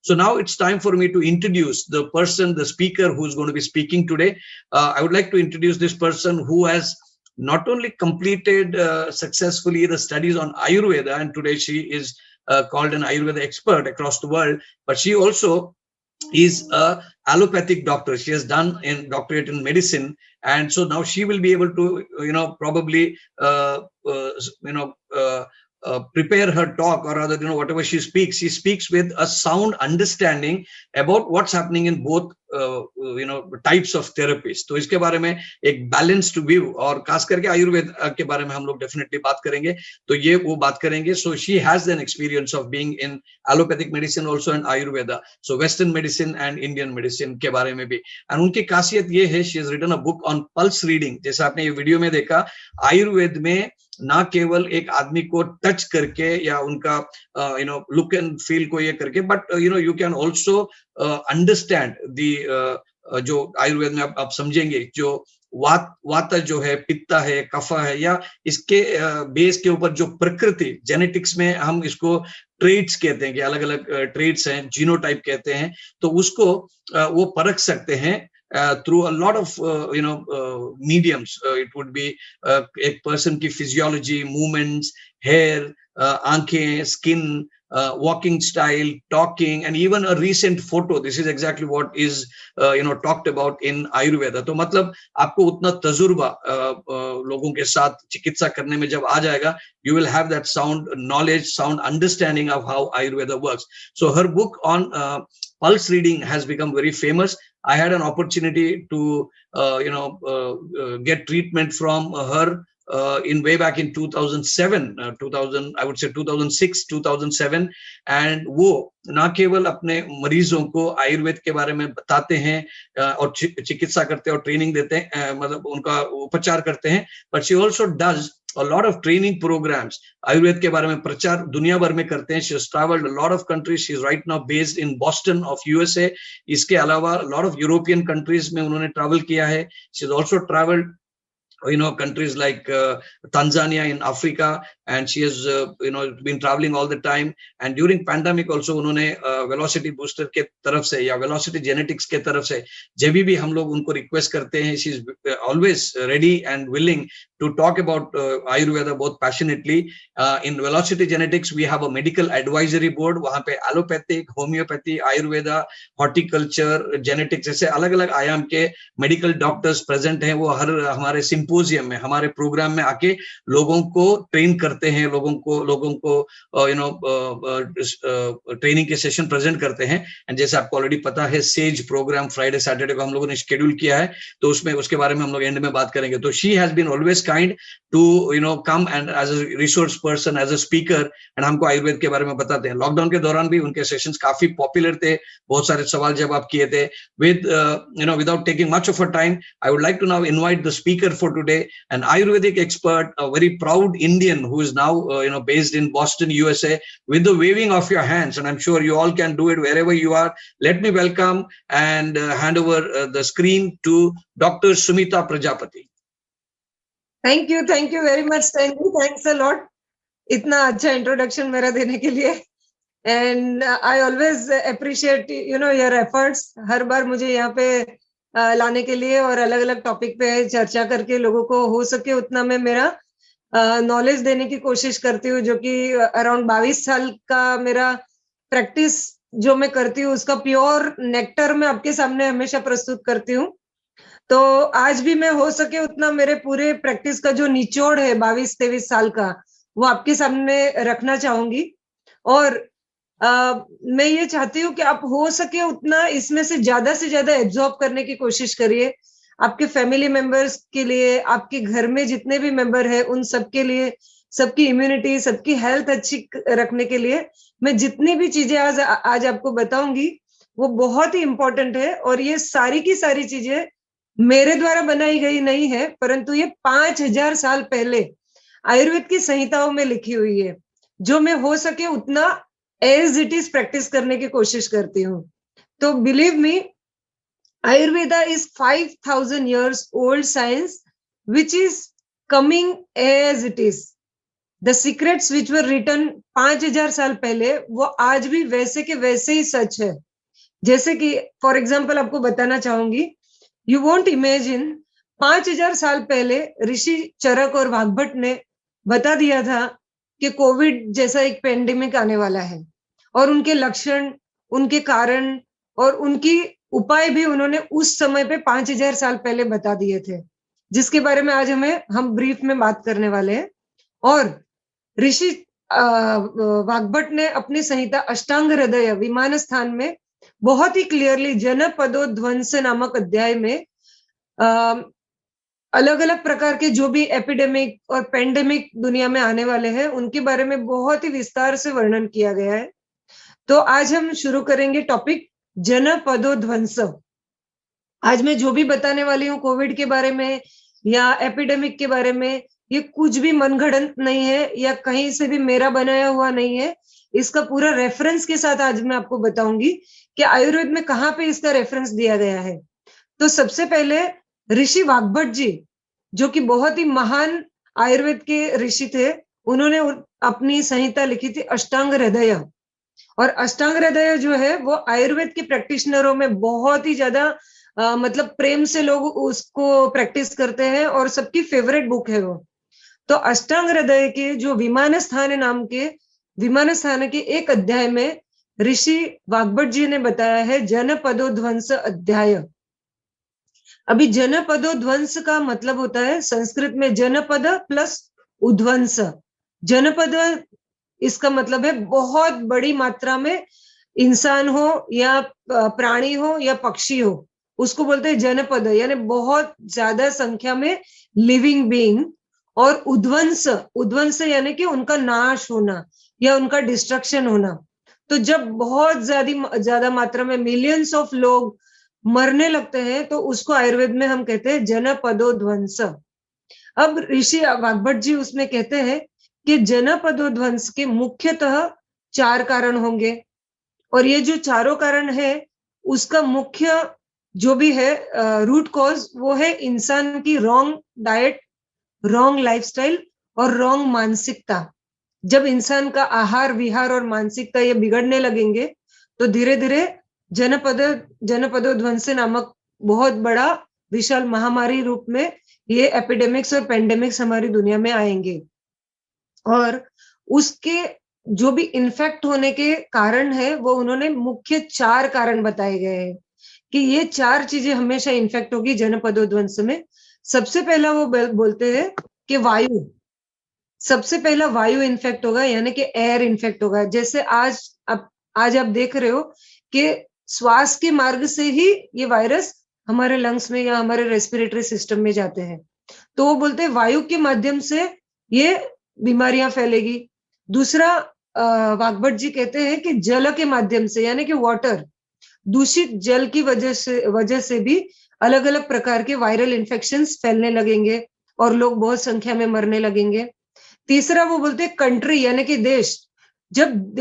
So now it's time for me to introduce the person, the speaker who's going to be speaking today. I would like to introduce this person who has not only completed successfully the studies on Ayurveda, and today she is called an Ayurveda expert across the world, but she also is a allopathic doctor. She has done in doctorate in medicine, and so now she will be able to probably prepare her talk, or rather whatever she speaks with a sound understanding about what's happening in both types of therapies. तो इसके बारे में एक balanced view, और खास करके आयुर्वेद के बारे में हम लोग definitely बात करेंगे, तो ये वो बात करेंगे. So she has an experience of being in allopathic medicine also and Ayurveda, so Western medicine and Indian medicine के बारे में भी. And उनकी खासियत ये है, she has written a book on pulse reading. जैसे आपने ये वीडियो में देखा, आयुर्वेद में ना केवल एक आदमी को टच करके या उनका लुक एंड फील को ये करके, but you can also understand the जो आयुर्वेद में आप समझेंगे, जो वात जो है, पित्ता है, कफा है, या इसके बेस के ऊपर जो प्रकृति, जेनेटिक्स में हम इसको ट्रेड्स कहते हैं कि अलग अलग ट्रेड्स हैं, जीनोटाइप कहते हैं, तो उसको वो परख सकते हैं through a lot of mediums. It would be एक person की physiology, movements, hair, आंखें, skin, walking style, talking, and even a recent photo. This is exactly what is talked about in Ayurveda. तो मतलब आपको उतना तजुर्बा लोगों के साथ चिकित्सा करने में जब आ जाएगा, you will have that sound knowledge, sound understanding of how Ayurveda works. So her book on pulse reading has become very famous. I had an opportunity to get treatment from her in way back in 2007, I would say 2006, 2007, and वो ना केवल अपने मरीजों को आयुर्वेद के बारे में बताते हैं और चिकित्सा करते हैं और ट्रेनिंग देते हैं, मतलब उनका उपचार करते हैं, but she also does a lot of training programs. Ayurveda के बारे में प्रचार दुनिया भर में करते हैं. She has traveled a lot of countries. She is right now based in Boston of USA. इसके अलावा a lot of European countries में उन्होंने travel किया है. She has also traveled countries like Tanzania in Africa, and she has been traveling all the time. And during pandemic also उन्होंने velocity booster के तरफ से या velocity genetics के तरफ से जब भी हम लोग उनको request करते हैं, she is always ready and willing to talk about Ayurveda both passionately. In velocity genetics we have a medical advisory board, वहाँ पे allopathic, homeopathy, Ayurveda, horticulture, genetics ऐसे अलग अलग आयाम के medical doctors present हैं. वो हर हमारे सिंपोजियम में, हमारे प्रोग्राम में आके लोगों को ट्रेन करते हैं, लोगों को ट्रेनिंग के सेशन प्रेजेंट करते हैं. एंड जैसे आपको ऑलरेडी पता है, सेज प्रोग्राम फ्राइडे सैटरडे को हम लोगों ने शेड्यूल किया है, तो उसमें उसके बारे में हम लोग एंड में बात करेंगे. तो she has been always kind to come and as a resource person, as a speaker, and हमको आयुर्वेद के बारे में बताते हैं. लॉकडाउन के दौरान भी उनके सेशंस काफी पॉपुलर थे, बहुत सारे सवाल जवाब किए थे. Without taking much of her time, I would like to now invite the speaker for today, an Ayurvedic expert, a very proud Indian who is now based in Boston, USA. With the waving of your hands, and I'm sure you all can do it wherever you are, let me welcome and hand over the screen to Dr. Sumita Prajapati. Thank you very much, Stanley. Thanks a lot. इतना अच्छा introduction मेरा देने के लिए. And I always appreciate your efforts. हर बार मुझे यहाँ पे लाने के लिए और अलग अलग टॉपिक पे चर्चा करके लोगों को हो सके उतना मैं मेरा नॉलेज देने की कोशिश करती हूँ, जो कि अराउंड 22 साल का मेरा प्रैक्टिस जो मैं करती हूँ उसका प्योर नेक्टर मैं आपके सामने हमेशा प्रस्तुत करती हूँ. तो आज भी मैं हो सके उतना मेरे पूरे प्रैक्टिस का जो निचोड़ है 22-23 साल का, वो आपके सामने रखना चाहूंगी. और मैं ये चाहती हूँ कि आप हो सके उतना इसमें से ज्यादा एब्जॉर्ब करने की कोशिश करिए. आपके फैमिली मेंबर्स के लिए, आपके घर में जितने भी मेंबर हैं उन सबके लिए, सबकी इम्यूनिटी, सबकी हेल्थ अच्छी रखने के लिए मैं जितनी भी चीजें आज आपको बताऊंगी वो बहुत ही इम्पोर्टेंट है. और ये सारी की सारी चीजें मेरे द्वारा बनाई गई नहीं है, परंतु ये 5000 साल पहले आयुर्वेद की संहिताओं में लिखी हुई है, जो मैं हो सके उतना एज इट इज प्रैक्टिस करने की कोशिश करती हूँ. तो believe me, Ayurveda is 5000 years old science which is coming as it is. The secrets which were written 5000 साल पहले वो आज भी वैसे के वैसे ही सच है। जैसे कि फॉर एग्जाम्पल आपको बताना चाहूंगी, यू वोंट इमेजिन 5000 साल पहले ऋषि चरक और वाग्भट ने बता दिया था कि कोविड जैसा एक पेंडेमिक आने वाला है, और उनके लक्षण, उनके कारण और उनकी उपाय भी उन्होंने उस समय पे 5000 साल पहले बता दिए थे, जिसके बारे में आज हम ब्रीफ में बात करने वाले हैं। और ऋषि वाग्भट ने अपनी संहिता अष्टांग हृदय विमान स्थान में बहुत ही क्लियरली जनपदो ध्वंस नामक अध्याय में अलग अलग प्रकार के जो भी एपिडेमिक और पेंडेमिक दुनिया में आने वाले हैं उनके बारे में बहुत ही विस्तार से वर्णन किया गया है। तो आज हम शुरू करेंगे टॉपिक जनपदो ध्वंस। आज मैं जो भी बताने वाली हूँ कोविड के बारे में या एपिडेमिक के बारे में, ये कुछ भी मनगढ़ंत नहीं है या कहीं से भी मेरा बनाया हुआ नहीं है। इसका पूरा रेफरेंस के साथ आज मैं आपको बताऊंगी कि आयुर्वेद में कहाँ पे इसका रेफरेंस दिया गया है। तो सबसे पहले ऋषि वाग्भट जी, जो कि बहुत ही महान आयुर्वेद के ऋषि थे, उन्होंने अपनी संहिता लिखी थी अष्टांग हृदय। और अष्टांग हृदय जो है वो आयुर्वेद के प्रैक्टिशनरों में बहुत ही ज्यादा मतलब प्रेम से लोग उसको प्रैक्टिस करते हैं और सबकी फेवरेट बुक है वो। तो अष्टांग हृदय के जो विमान स्थान के एक अध्याय में ऋषि वाग्भट जी ने बताया है जनपदो ध्वंस अध्याय। अभी जनपदो ध्वंस का मतलब होता है संस्कृत में जनपद प्लस उध्वंस। जनपद इसका मतलब है बहुत बड़ी मात्रा में इंसान हो या प्राणी हो या पक्षी हो, उसको बोलते हैं जनपद, यानी बहुत ज्यादा संख्या में लिविंग बीइंग। और उध्वंस यानी कि उनका नाश होना या उनका डिस्ट्रक्शन होना। तो जब बहुत ज्यादा मात्रा में मिलियंस ऑफ लोग मरने लगते हैं तो उसको आयुर्वेद में हम कहते हैं जनपदो ध्वंस। अब ऋषि वाग्भट जी उसमें कहते हैं कि जनपदो ध्वंस के मुख्यतः 4 कारण होंगे, और ये जो चारों कारण है उसका मुख्य जो भी है रूट कॉज वो है इंसान की रॉन्ग डाइट, रॉन्ग लाइफस्टाइल और रॉन्ग मानसिकता। जब इंसान का आहार विहार और मानसिकता ये बिगड़ने लगेंगे तो धीरे धीरे जनपदो ध्वंस नामक बहुत बड़ा विशाल महामारी रूप में ये एपिडेमिक्स और पेंडेमिक्स हमारी दुनिया में आएंगे। और उसके जो भी इन्फेक्ट होने के कारण है वो उन्होंने मुख्य 4 कारण बताए गए हैं कि ये 4 चीजें हमेशा इन्फेक्ट होगी जनपदो ध्वंस में। सबसे पहला वो बोलते हैं कि वायु, सबसे पहला वायु इन्फेक्ट होगा, यानी कि एयर इन्फेक्ट होगा। जैसे आज आप देख रहे हो कि श्वास के मार्ग से ही ये वायरस हमारे लंग्स में या हमारे रेस्पिरेटरी सिस्टम में जाते हैं। तो वो बोलते हैं वायु के माध्यम से ये बीमारियां फैलेगी। दूसरा वाग्भट जी कहते हैं कि जल के माध्यम से, यानी कि वाटर, दूषित जल की वजह से भी अलग अलग प्रकार के वायरल इन्फेक्शंस फैलने लगेंगे और लोग बहुत संख्या में मरने लगेंगे। तीसरा वो बोलते हैं कंट्री, यानी कि देश। जब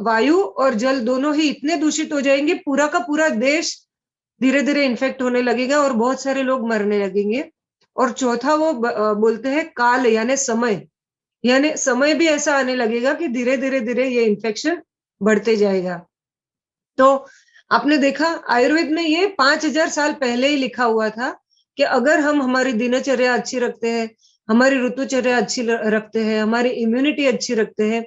वायु और जल दोनों ही इतने दूषित हो जाएंगे, पूरा का पूरा देश धीरे धीरे इन्फेक्ट होने लगेगा और बहुत सारे लोग मरने लगेंगे। और चौथा वो बोलते हैं काल, यानी समय भी ऐसा आने लगेगा कि धीरे धीरे ये इन्फेक्शन बढ़ते जाएगा। तो आपने देखा आयुर्वेद में ये 5000 साल पहले ही लिखा हुआ था कि अगर हम हमारी दिनचर्या अच्छी रखते हैं, हमारी ऋतुचर्या अच्छी रखते हैं, हमारी इम्यूनिटी अच्छी रखते हैं,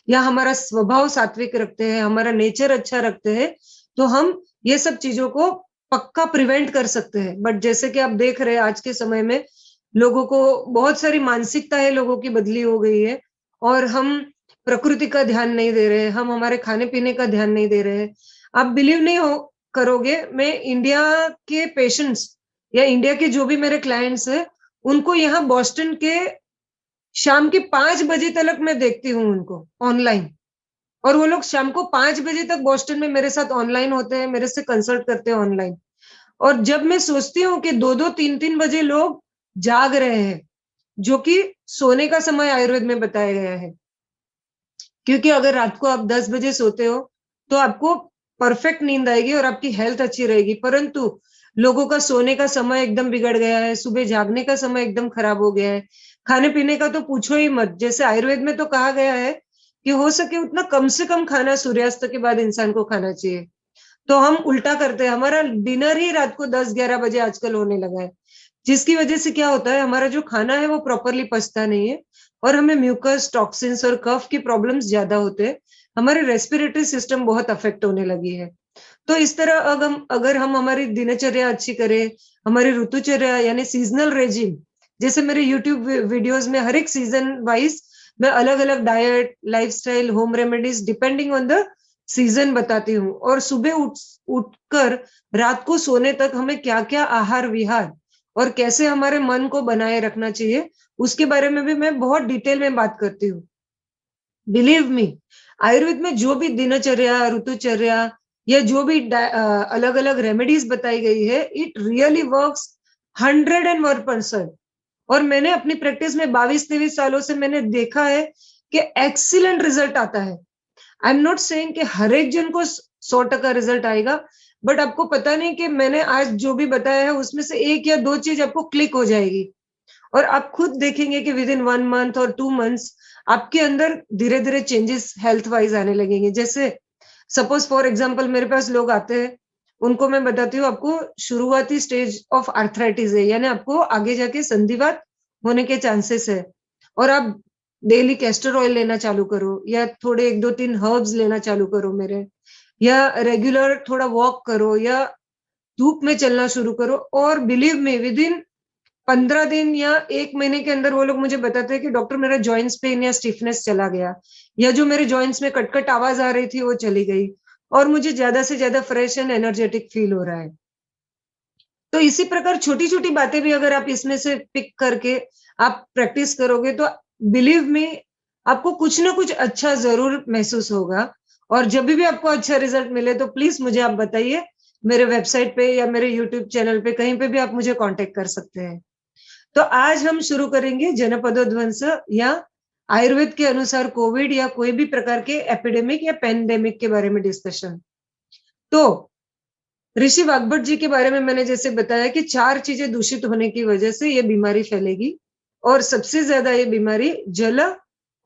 या हमारा स्वभाव सात्विक रखते हैं, हमारा नेचर अच्छा रखते हैं, तो हम ये सब चीजों को पक्का प्रिवेंट कर सकते हैं। बट जैसे कि आप देख रहे हैं आज के समय में लोगों को बहुत सारी मानसिकता है, लोगों की बदली हो गई है और हम प्रकृति का ध्यान नहीं दे रहे हैं, हम हमारे खाने पीने का ध्यान नहीं दे रहे हैं। आप बिलीव नहीं करोगे, मैं इंडिया के पेशेंट्स या इंडिया के जो भी मेरे क्लाइंट्स हैं उनको यहाँ बोस्टन के शाम के 5 बजे तक मैं देखती हूँ उनको ऑनलाइन, और वो लोग शाम को 5 बजे तक बोस्टन में मेरे साथ ऑनलाइन होते हैं, मेरे से कंसल्ट करते हैं ऑनलाइन। और जब मैं सोचती हूँ कि 2-2, 3-3 बजे लोग जाग रहे हैं, जो कि सोने का समय आयुर्वेद में बताया गया है, क्योंकि अगर रात को आप 10 बजे सोते हो तो आपको परफेक्ट नींद आएगी और आपकी हेल्थ अच्छी रहेगी। परंतु लोगों का सोने का समय एकदम बिगड़ गया है, सुबह जागने का समय एकदम खराब हो गया है, खाने पीने का तो पूछो ही मत। जैसे आयुर्वेद में तो कहा गया है कि हो सके उतना कम से कम खाना सूर्यास्त के बाद इंसान को खाना चाहिए, तो हम उल्टा करते हैं। हमारा डिनर ही रात को 10-11 बजे आजकल होने लगा है, जिसकी वजह से क्या होता है, हमारा जो खाना है वो प्रॉपरली पचता नहीं है और हमें म्यूकस, टॉक्सिन्स और कफ की प्रॉब्लम्स ज्यादा होते हैं। हमारे रेस्पिरेटरी सिस्टम बहुत अफेक्ट होने लगी है। तो इस तरह अगर हम हमारी दिनचर्या अच्छी करें, हमारी ऋतुचर्या यानी सीजनल रेजिम, जैसे मेरे यूट्यूब वीडियोस में हर एक सीजन वाइज मैं अलग अलग diet, lifestyle, home remedies depending on the season बताती हूँ। और सुबह उठकर रात को सोने तक हमें क्या क्या आहार विहार और कैसे हमारे मन को बनाए रखना चाहिए, उसके बारे में भी मैं बहुत डिटेल में बात करती हूँ। बिलीव मी, आयुर्वेद में जो भी दिनचर्या, ऋतुचर्या या जो भी अलग अलग रेमेडीज बताई गई है, इट रियली वर्क्स 101%। और मैंने अपनी प्रैक्टिस में 22-23 सालों से मैंने देखा है कि एक्सीलेंट रिजल्ट आता है। आई एम नॉट सेइंग कि हर एक जन को 100% रिजल्ट आएगा, बट आपको पता नहीं कि मैंने आज जो भी बताया है उसमें से 1 या 2 चीज आपको क्लिक हो जाएगी और आप खुद देखेंगे कि विद इन 1 मंथ और 2 मंथ्स आपके अंदर धीरे धीरे चेंजेस हेल्थ वाइज आने लगेंगे। जैसे सपोज फॉर एग्जाम्पल मेरे पास लोग आते हैं, उनको मैं बताती हूँ आपको शुरुआती स्टेज ऑफ आर्थराइटिस है, यानी आपको आगे जाके संधिवात होने के चांसेस है, और आप डेली कैस्टर ऑयल लेना चालू करो या थोड़े 1-2-3 हर्ब्स लेना चालू करो मेरे, या रेगुलर थोड़ा वॉक करो या धूप में चलना शुरू करो। और बिलीव मी, विद इन 15 दिन या 1 महीने के अंदर वो लोग मुझे बताते हैं कि डॉक्टर मेरा जॉइंट्स पेन या स्टिफनेस चला गया, या जो मेरे जॉइंट्स में कटकट आवाज आ रही थी वो चली गई, और मुझे ज्यादा से ज्यादा फ्रेश एंड एनर्जेटिक फील हो रहा है। तो इसी प्रकार छोटी छोटी बातें भी अगर आप इसमें से पिक करके आप प्रैक्टिस करोगे तो बिलीव मी, आपको कुछ ना कुछ अच्छा जरूर महसूस होगा। और जब भी आपको अच्छा रिजल्ट मिले तो प्लीज मुझे आप बताइए, मेरे वेबसाइट पे या मेरे यूट्यूब चैनल पे कहीं पे भी आप मुझे कांटेक्ट कर सकते हैं। तो आज हम शुरू करेंगे जनपदोध्वंस या आयुर्वेद के अनुसार कोविड या कोई भी प्रकार के एपिडेमिक या पेंडेमिक के बारे में डिस्कशन। तो ऋषि वाग्भट जी के बारे में मैंने जैसे बताया कि 4 चीजें दूषित होने की वजह से ये बीमारी फैलेगी, और सबसे ज्यादा ये बीमारी जल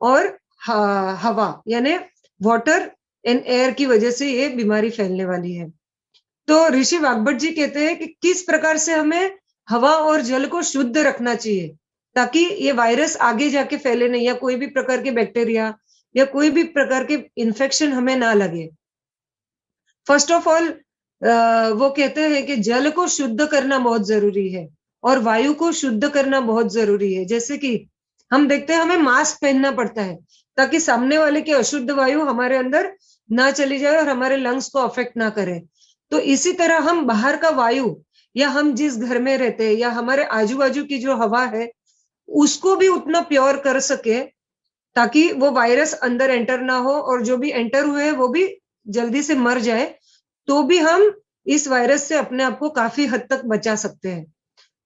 और हवा यानी वाटर एंड एयर की वजह से ये बीमारी फैलने वाली है। तो ऋषि वाग्भट जी कहते हैं कि किस प्रकार से हमें हवा और जल को शुद्ध रखना चाहिए ताकि ये वायरस आगे जाके फैले नहीं, या कोई भी प्रकार के बैक्टीरिया या कोई भी प्रकार के इन्फेक्शन हमें ना लगे। फर्स्ट ऑफ ऑल वो कहते हैं कि जल को शुद्ध करना बहुत जरूरी है और वायु को शुद्ध करना बहुत जरूरी है। जैसे कि हम देखते हैं हमें मास्क पहनना पड़ता है ताकि सामने वाले की अशुद्ध वायु हमारे अंदर ना चली जाए और हमारे लंग्स को अफेक्ट ना करे। तो इसी तरह हम बाहर का वायु या हम जिस घर में रहते हैं या हमारे आजू बाजू की जो हवा है उसको भी उतना प्योर कर सके ताकि वो वायरस अंदर एंटर ना हो, और जो भी एंटर हुए वो भी जल्दी से मर जाए, तो भी हम इस वायरस से अपने आप को काफी हद तक बचा सकते हैं।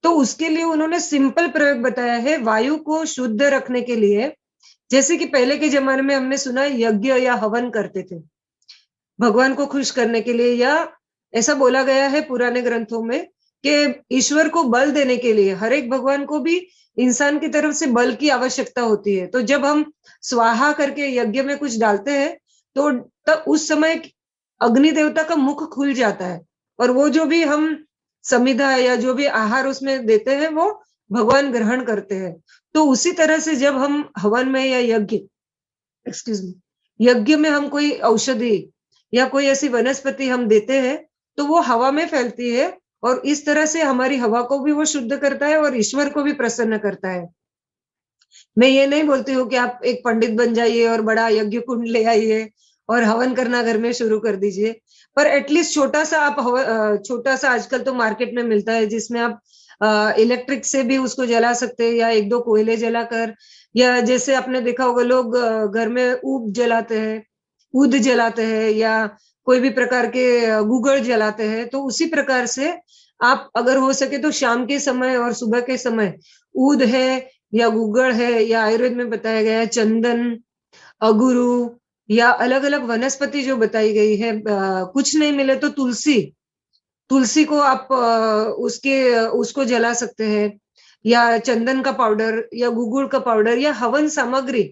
तो उसके लिए उन्होंने सिंपल प्रयोग बताया है वायु को शुद्ध रखने के लिए। जैसे कि पहले के जमाने में हमने सुना यज्ञ या हवन करते थे भगवान को खुश करने के लिए, या ऐसा बोला गया है पुराने ग्रंथों में कि ईश्वर को बल देने के लिए हर एक भगवान को भी इंसान की तरफ से बल की आवश्यकता होती है। तो जब हम स्वाहा करके यज्ञ में कुछ डालते हैं तो तब उस समय अग्नि देवता का मुख खुल जाता है, और वो जो भी हम समिधा या जो भी आहार उसमें देते हैं वो भगवान ग्रहण करते हैं। तो उसी तरह से जब हम हवन में या यज्ञ में हम कोई औषधि या कोई ऐसी वनस्पति हम देते हैं तो वो हवा में फैलती है, और इस तरह से हमारी हवा को भी वो शुद्ध करता है और ईश्वर को भी प्रसन्न करता है। मैं ये नहीं बोलती हूँ कि आप एक पंडित बन जाइए और बड़ा यज्ञ कुंड ले आइए और हवन करना घर में शुरू कर दीजिए, पर एटलीस्ट छोटा सा आजकल तो मार्केट में मिलता है जिसमें आप इलेक्ट्रिक से भी उसको जला सकते हैं या 1-2 कोयले जलाकर, या जैसे आपने देखा होगा लोग घर में ऊद जलाते हैं या कोई भी प्रकार के गूगल जलाते हैं। तो उसी प्रकार से आप अगर हो सके तो शाम के समय और सुबह के समय ऊद है या गूगल है, या आयुर्वेद में बताया गया है चंदन, अगुरु या अलग अलग वनस्पति जो बताई गई है, कुछ नहीं मिले तो तुलसी को आप उसको जला सकते हैं, या चंदन का पाउडर या गुगुल का पाउडर या हवन सामग्री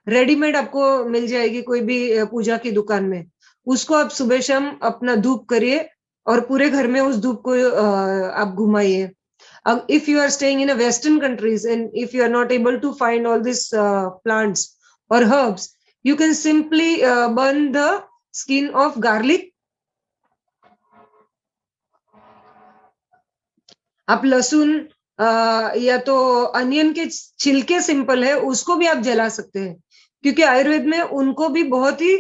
रेडीमेड आपको मिल जाएगी कोई भी पूजा की दुकान में, उसको आप सुबह शाम अपना धूप करिए और पूरे घर में उस धूप को आप घुमाइए. If you are staying in a Western countries and if you are not able to find all these plants or herbs, you can simply burn the skin of garlic. आप लहसुन या तो अनियन के छिलके सिंपल है उसको भी आप जला सकते हैं, क्योंकि आयुर्वेद में उनको भी बहुत ही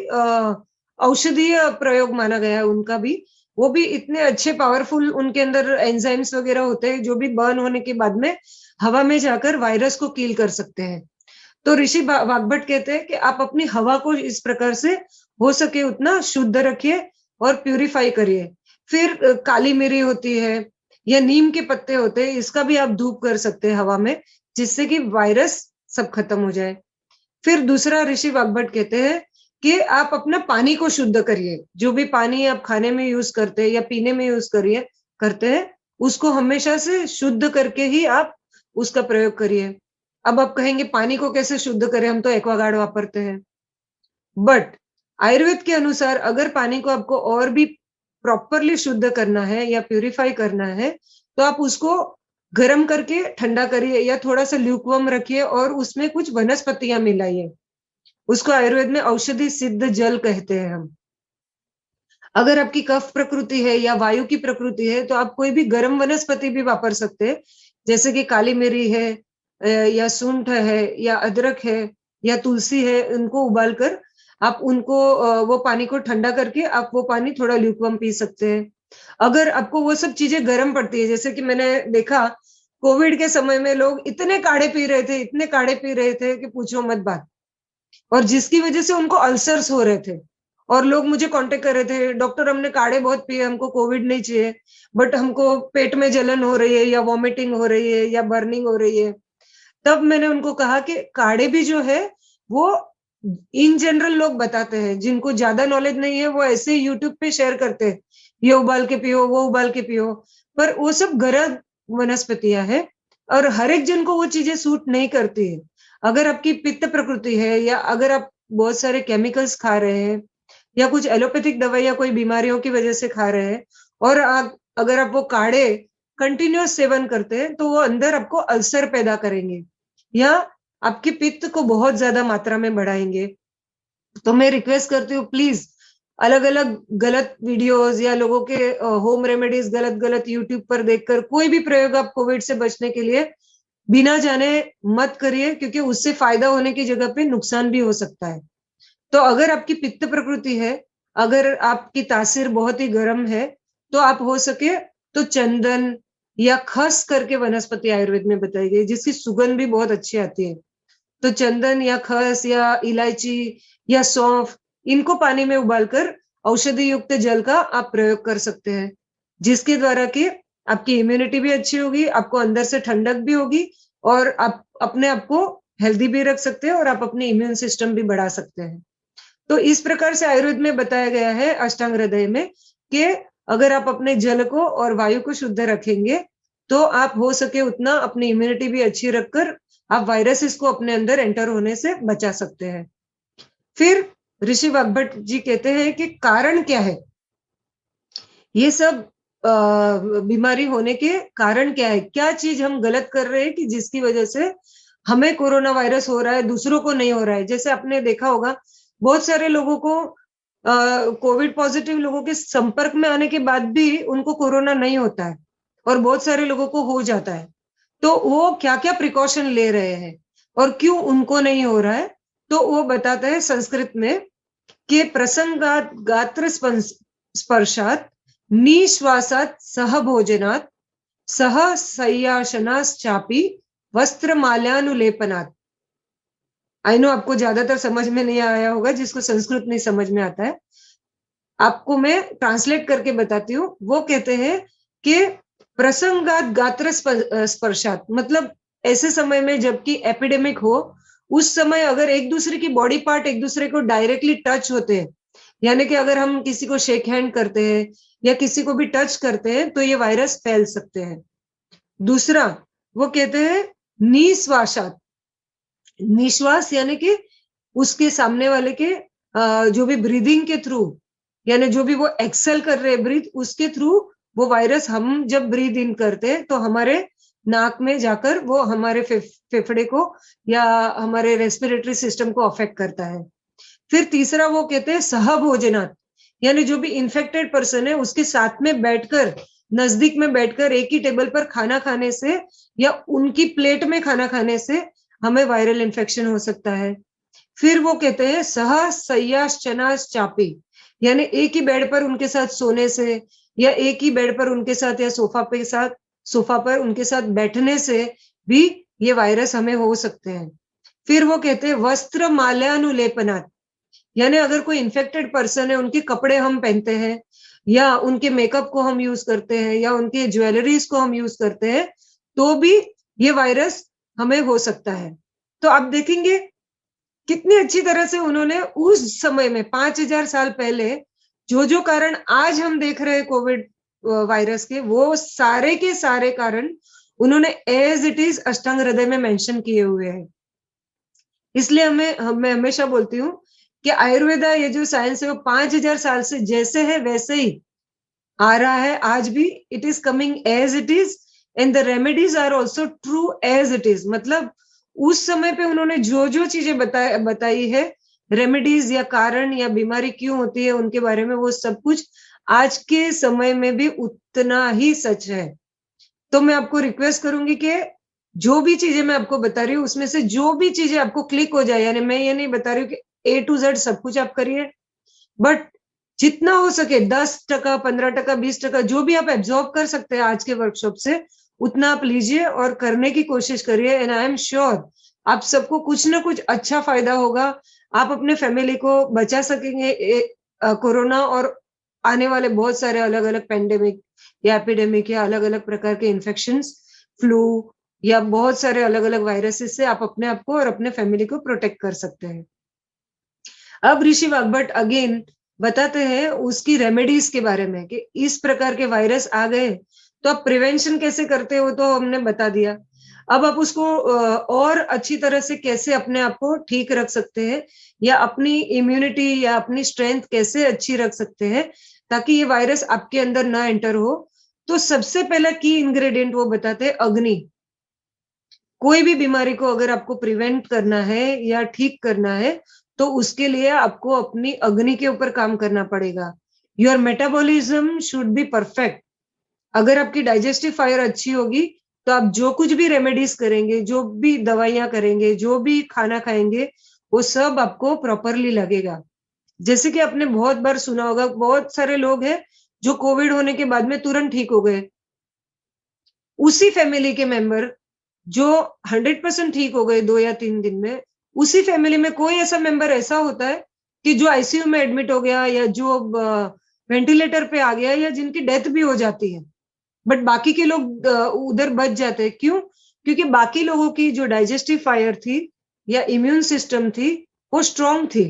औषधीय प्रयोग माना गया है. उनका भी वो भी इतने अच्छे पावरफुल उनके अंदर एंजाइम्स वगैरह होते हैं जो भी बर्न होने के बाद में हवा में जाकर वायरस को किल कर सकते हैं. तो ऋषि वाग्भट कहते हैं कि आप अपनी हवा को इस प्रकार से हो सके उतना शुद्ध रखिए और प्यूरिफाई करिए. फिर काली मिरी होती है या नीम के पत्ते होते हैं, इसका भी आप धूप कर सकते हैं हवा में, जिससे कि वायरस सब खत्म हो जाए. फिर दूसरा ऋषि वाग्भट कहते हैं कि आप अपना पानी को शुद्ध करिए. जो भी पानी आप खाने में यूज करते हैं या पीने में यूज करते हैं, उसको हमेशा से शुद्ध करके ही आप उसका प्रयोग करिए. अब आप कहेंगे पानी को कैसे शुद्ध करें, हम तो एक्वागार्ड वापरते हैं. बट आयुर्वेद के अनुसार अगर पानी को आपको और भी प्रॉपरली शुद्ध करना है या प्यूरिफाई करना है, तो आप उसको गर्म करके ठंडा करिए या थोड़ा सा ल्यूकवार्म रखिए और उसमें कुछ वनस्पतियां मिलाइए. उसको आयुर्वेद में औषधि सिद्ध जल कहते हैं हम. अगर आपकी कफ प्रकृति है या वायु की प्रकृति है, तो आप कोई भी गर्म वनस्पति भी वापर सकते हैं, जैसे कि काली मिरी है या सूंठ है या अदरक है या तुलसी है. उनको उबालकर आप उनको वो पानी को ठंडा करके आप वो पानी थोड़ा ल्यूकवार्म पी सकते हैं. अगर आपको वो सब चीजें गर्म पड़ती है, जैसे कि मैंने देखा कोविड के समय में लोग इतने काढ़े पी रहे थे कि पूछो मत बात, और जिसकी वजह से उनको अल्सर्स हो रहे थे. और लोग मुझे कांटेक्ट कर रहे थे, डॉक्टर हमने काढ़े बहुत पिए, हमको कोविड नहीं चाहिए, बट हमको पेट में जलन हो रही है या वॉमिटिंग हो रही है या बर्निंग हो रही है. तब मैंने उनको कहा कि काढ़े भी जो है वो इन जनरल लोग बताते हैं, जिनको ज्यादा नॉलेज नहीं है वो ऐसे यूट्यूब पे शेयर करते हैं, ये उबाल के पियो, वो उबाल के पियो, पर वो सब गरज वनस्पतियां है और हर एक जन को वो चीजें सूट नहीं करती है. अगर आपकी पित्त प्रकृति है या अगर आप बहुत सारे केमिकल्स खा रहे हैं या कुछ एलोपैथिक दवाइयां कोई बीमारियों की वजह से खा रहे हैं और अगर आप वो काढ़े कंटिन्यूअस सेवन करते हैं, तो वो अंदर आपको अल्सर पैदा करेंगे या आपकी पित्त को बहुत ज्यादा मात्रा में बढ़ाएंगे. तो मैं रिक्वेस्ट करती हूँ प्लीज अलग अलग गलत वीडियोस या लोगों के होम रेमेडीज गलत यूट्यूब पर देखकर कोई भी प्रयोग आप कोविड से बचने के लिए बिना जाने मत करिए, क्योंकि उससे फायदा होने की जगह पे नुकसान भी हो सकता है. तो अगर आपकी पित्त प्रकृति है, अगर आपकी तासीर बहुत ही गर्म है, तो आप हो सके तो चंदन या खस करके वनस्पति आयुर्वेद में बताई गई, जिसकी सुगंध भी बहुत अच्छी आती है. तो चंदन या खस या इलायची या सौंफ, इनको पानी में उबालकर औषधि युक्त जल का आप प्रयोग कर सकते हैं, जिसके द्वारा कि आपकी इम्यूनिटी भी अच्छी होगी, आपको अंदर से ठंडक भी होगी और आप अपने आप को हेल्दी भी रख सकते हैं और आप अपने इम्यून सिस्टम भी बढ़ा सकते हैं. तो इस प्रकार से आयुर्वेद में बताया गया है अष्टांग हृदय में कि अगर आप अपने जल को और वायु को शुद्ध रखेंगे, तो आप हो सके उतना अपनी इम्यूनिटी भी अच्छी रखकर आप वायरसेस को अपने अंदर एंटर होने से बचा सकते हैं. फिर ऋषि वाग्भट जी कहते हैं कि कारण क्या है, ये सब बीमारी होने के कारण क्या है, क्या चीज हम गलत कर रहे हैं कि जिसकी वजह से हमें कोरोना वायरस हो रहा है, दूसरों को नहीं हो रहा है. जैसे आपने देखा होगा बहुत सारे लोगों को कोविड पॉजिटिव लोगों के संपर्क में आने के बाद भी उनको कोरोना नहीं होता है और बहुत सारे लोगों को हो जाता है. तो वो क्या क्या प्रिकॉशन ले रहे हैं और क्यों उनको नहीं हो रहा है, तो वो बताते हैं संस्कृत में कि प्रसंगात गात्र स्पर्शात निश्वासात सह भोजनात सह संयासनाश्चापि वस्त्र माल्यानुलेपनात्. आई नो आपको ज्यादातर समझ में नहीं आया होगा, जिसको संस्कृत नहीं समझ में आता है, आपको मैं ट्रांसलेट करके बताती हूँ. वो कहते हैं कि प्रसंगात गात्र स्पर्शात, मतलब ऐसे समय में जबकि एपिडेमिक हो, उस समय अगर एक दूसरे की बॉडी पार्ट एक दूसरे को डायरेक्टली टच होते हैं, यानी कि अगर हम किसी को शेक हैंड करते हैं या किसी को भी टच करते हैं, तो ये वायरस फैल सकते हैं. दूसरा, वो कहते हैं निश्वासात। निश्वास यानी कि उसके सामने वाले के जो भी ब्रीदिंग के थ्रू, यानी जो भी वो एक्सेल कर रहे हैं ब्रीथ, उसके थ्रू वो वायरस, हम जब ब्रीद इन करते हैं तो हमारे नाक में जाकर वो हमारे फेफड़े को या हमारे रेस्पिरेटरी सिस्टम को अफेक्ट करता है। फिर तीसरा वो कहते हैं सहभोजनात्, यानी जो भी इन्फेक्टेड पर्सन है उसके साथ में बैठकर, नजदीक में बैठकर एक ही टेबल पर खाना खाने से या उनकी प्लेट में खाना खाने से हमें वायरल इन्फेक्शन हो सकता है। फिर वो कहते हैं सह शय्याश्चनाश् चापी, यानी एक ही बेड पर उनके साथ सोने से या एक ही बेड पर उनके साथ या सोफा पर उनके साथ बैठने से भी ये वायरस हमें हो सकते हैं। फिर वो कहते हैं वस्त्र माल्यानुलेपनात्, यानी अगर कोई इन्फेक्टेड पर्सन है, उनके कपड़े हम पहनते हैं या उनके मेकअप को हम यूज करते हैं या उनके ज्वेलरीज को हम यूज करते हैं, तो भी ये वायरस हमें हो सकता है। तो आप देखेंगे कितनी अच्छी तरह से उन्होंने उस समय में 5000 साल पहले जो कारण आज हम देख रहे हैं कोविड वायरस के, वो सारे के सारे कारण उन्होंने एज इट इज अष्टांग हृदय में मेंशन किए हुए हैं। इसलिए मैं हमेशा बोलती हूँ कि आयुर्वेदा, ये जो साइंस है, वो 5000 साल से जैसे है वैसे ही आ रहा है आज भी। It is coming as it is and the remedies are also true as it is. मतलब उस समय पे उन्होंने जो चीजें बताई है, रेमेडीज या कारण या बीमारी क्यों होती है उनके बारे में, वो सब कुछ आज के समय में भी उतना ही सच है। तो मैं आपको रिक्वेस्ट करूंगी कि जो भी चीजें मैं आपको बता रही हूँ उसमें से जो भी चीजें आपको क्लिक हो जाए, यानी मैं ये नहीं बता रही हूँ कि A to Z सब कुछ आप करिए, बट जितना हो सके 10%, 15%, 20% जो भी आप एब्जॉर्ब कर सकते हैं आज के वर्कशॉप से, उतना आप लीजिए और करने की कोशिश करिए। एंड आई एम श्योर आप सबको कुछ ना कुछ अच्छा फायदा होगा। आप अपने फैमिली को बचा सकेंगे कोरोना और आने वाले बहुत सारे अलग अलग पेंडेमिक या एपिडेमिक या अलग अलग प्रकार के इन्फेक्शंस, फ्लू या बहुत सारे अलग अलग वायरसेस से आप अपने आप को और अपने फैमिली को प्रोटेक्ट कर सकते हैं। अब ऋषि वाग्भट अगेन बताते हैं उसकी रेमेडीज के बारे में कि इस प्रकार के वायरस आ गए तो आप प्रिवेंशन कैसे करते हो, तो हमने बता दिया। अब आप उसको और अच्छी तरह से कैसे अपने आप को ठीक रख सकते हैं या अपनी इम्यूनिटी या अपनी स्ट्रेंथ कैसे अच्छी रख सकते हैं ताकि ये वायरस आपके अंदर ना एंटर हो। तो सबसे पहला की इंग्रेडिएंट वो बताते हैं अग्नि। कोई भी बीमारी को अगर आपको प्रिवेंट करना है या ठीक करना है तो उसके लिए आपको अपनी अग्नि के ऊपर काम करना पड़ेगा। Your metabolism should be perfect. अगर आपकी डाइजेस्टिव फायर अच्छी होगी तो आप जो कुछ भी रेमेडीज करेंगे, जो भी दवाइयां करेंगे, जो भी खाना खाएंगे, वो सब आपको प्रॉपरली लगेगा। जैसे कि आपने बहुत बार सुना होगा, बहुत सारे लोग हैं जो कोविड होने के बाद में तुरंत ठीक हो गए। उसी फैमिली के मेंबर जो 100% ठीक हो गए 2 या 3 दिन में, उसी फैमिली में कोई ऐसा मेंबर ऐसा होता है कि जो आईसीयू में एडमिट हो गया या जो वेंटिलेटर पे आ गया या जिनकी डेथ भी हो जाती है, बट बाकी के लोग उधर बच जाते हैं। क्यों? क्योंकि बाकी लोगों की जो डाइजेस्टिव फायर थी या इम्यून सिस्टम थी वो स्ट्रांग थी।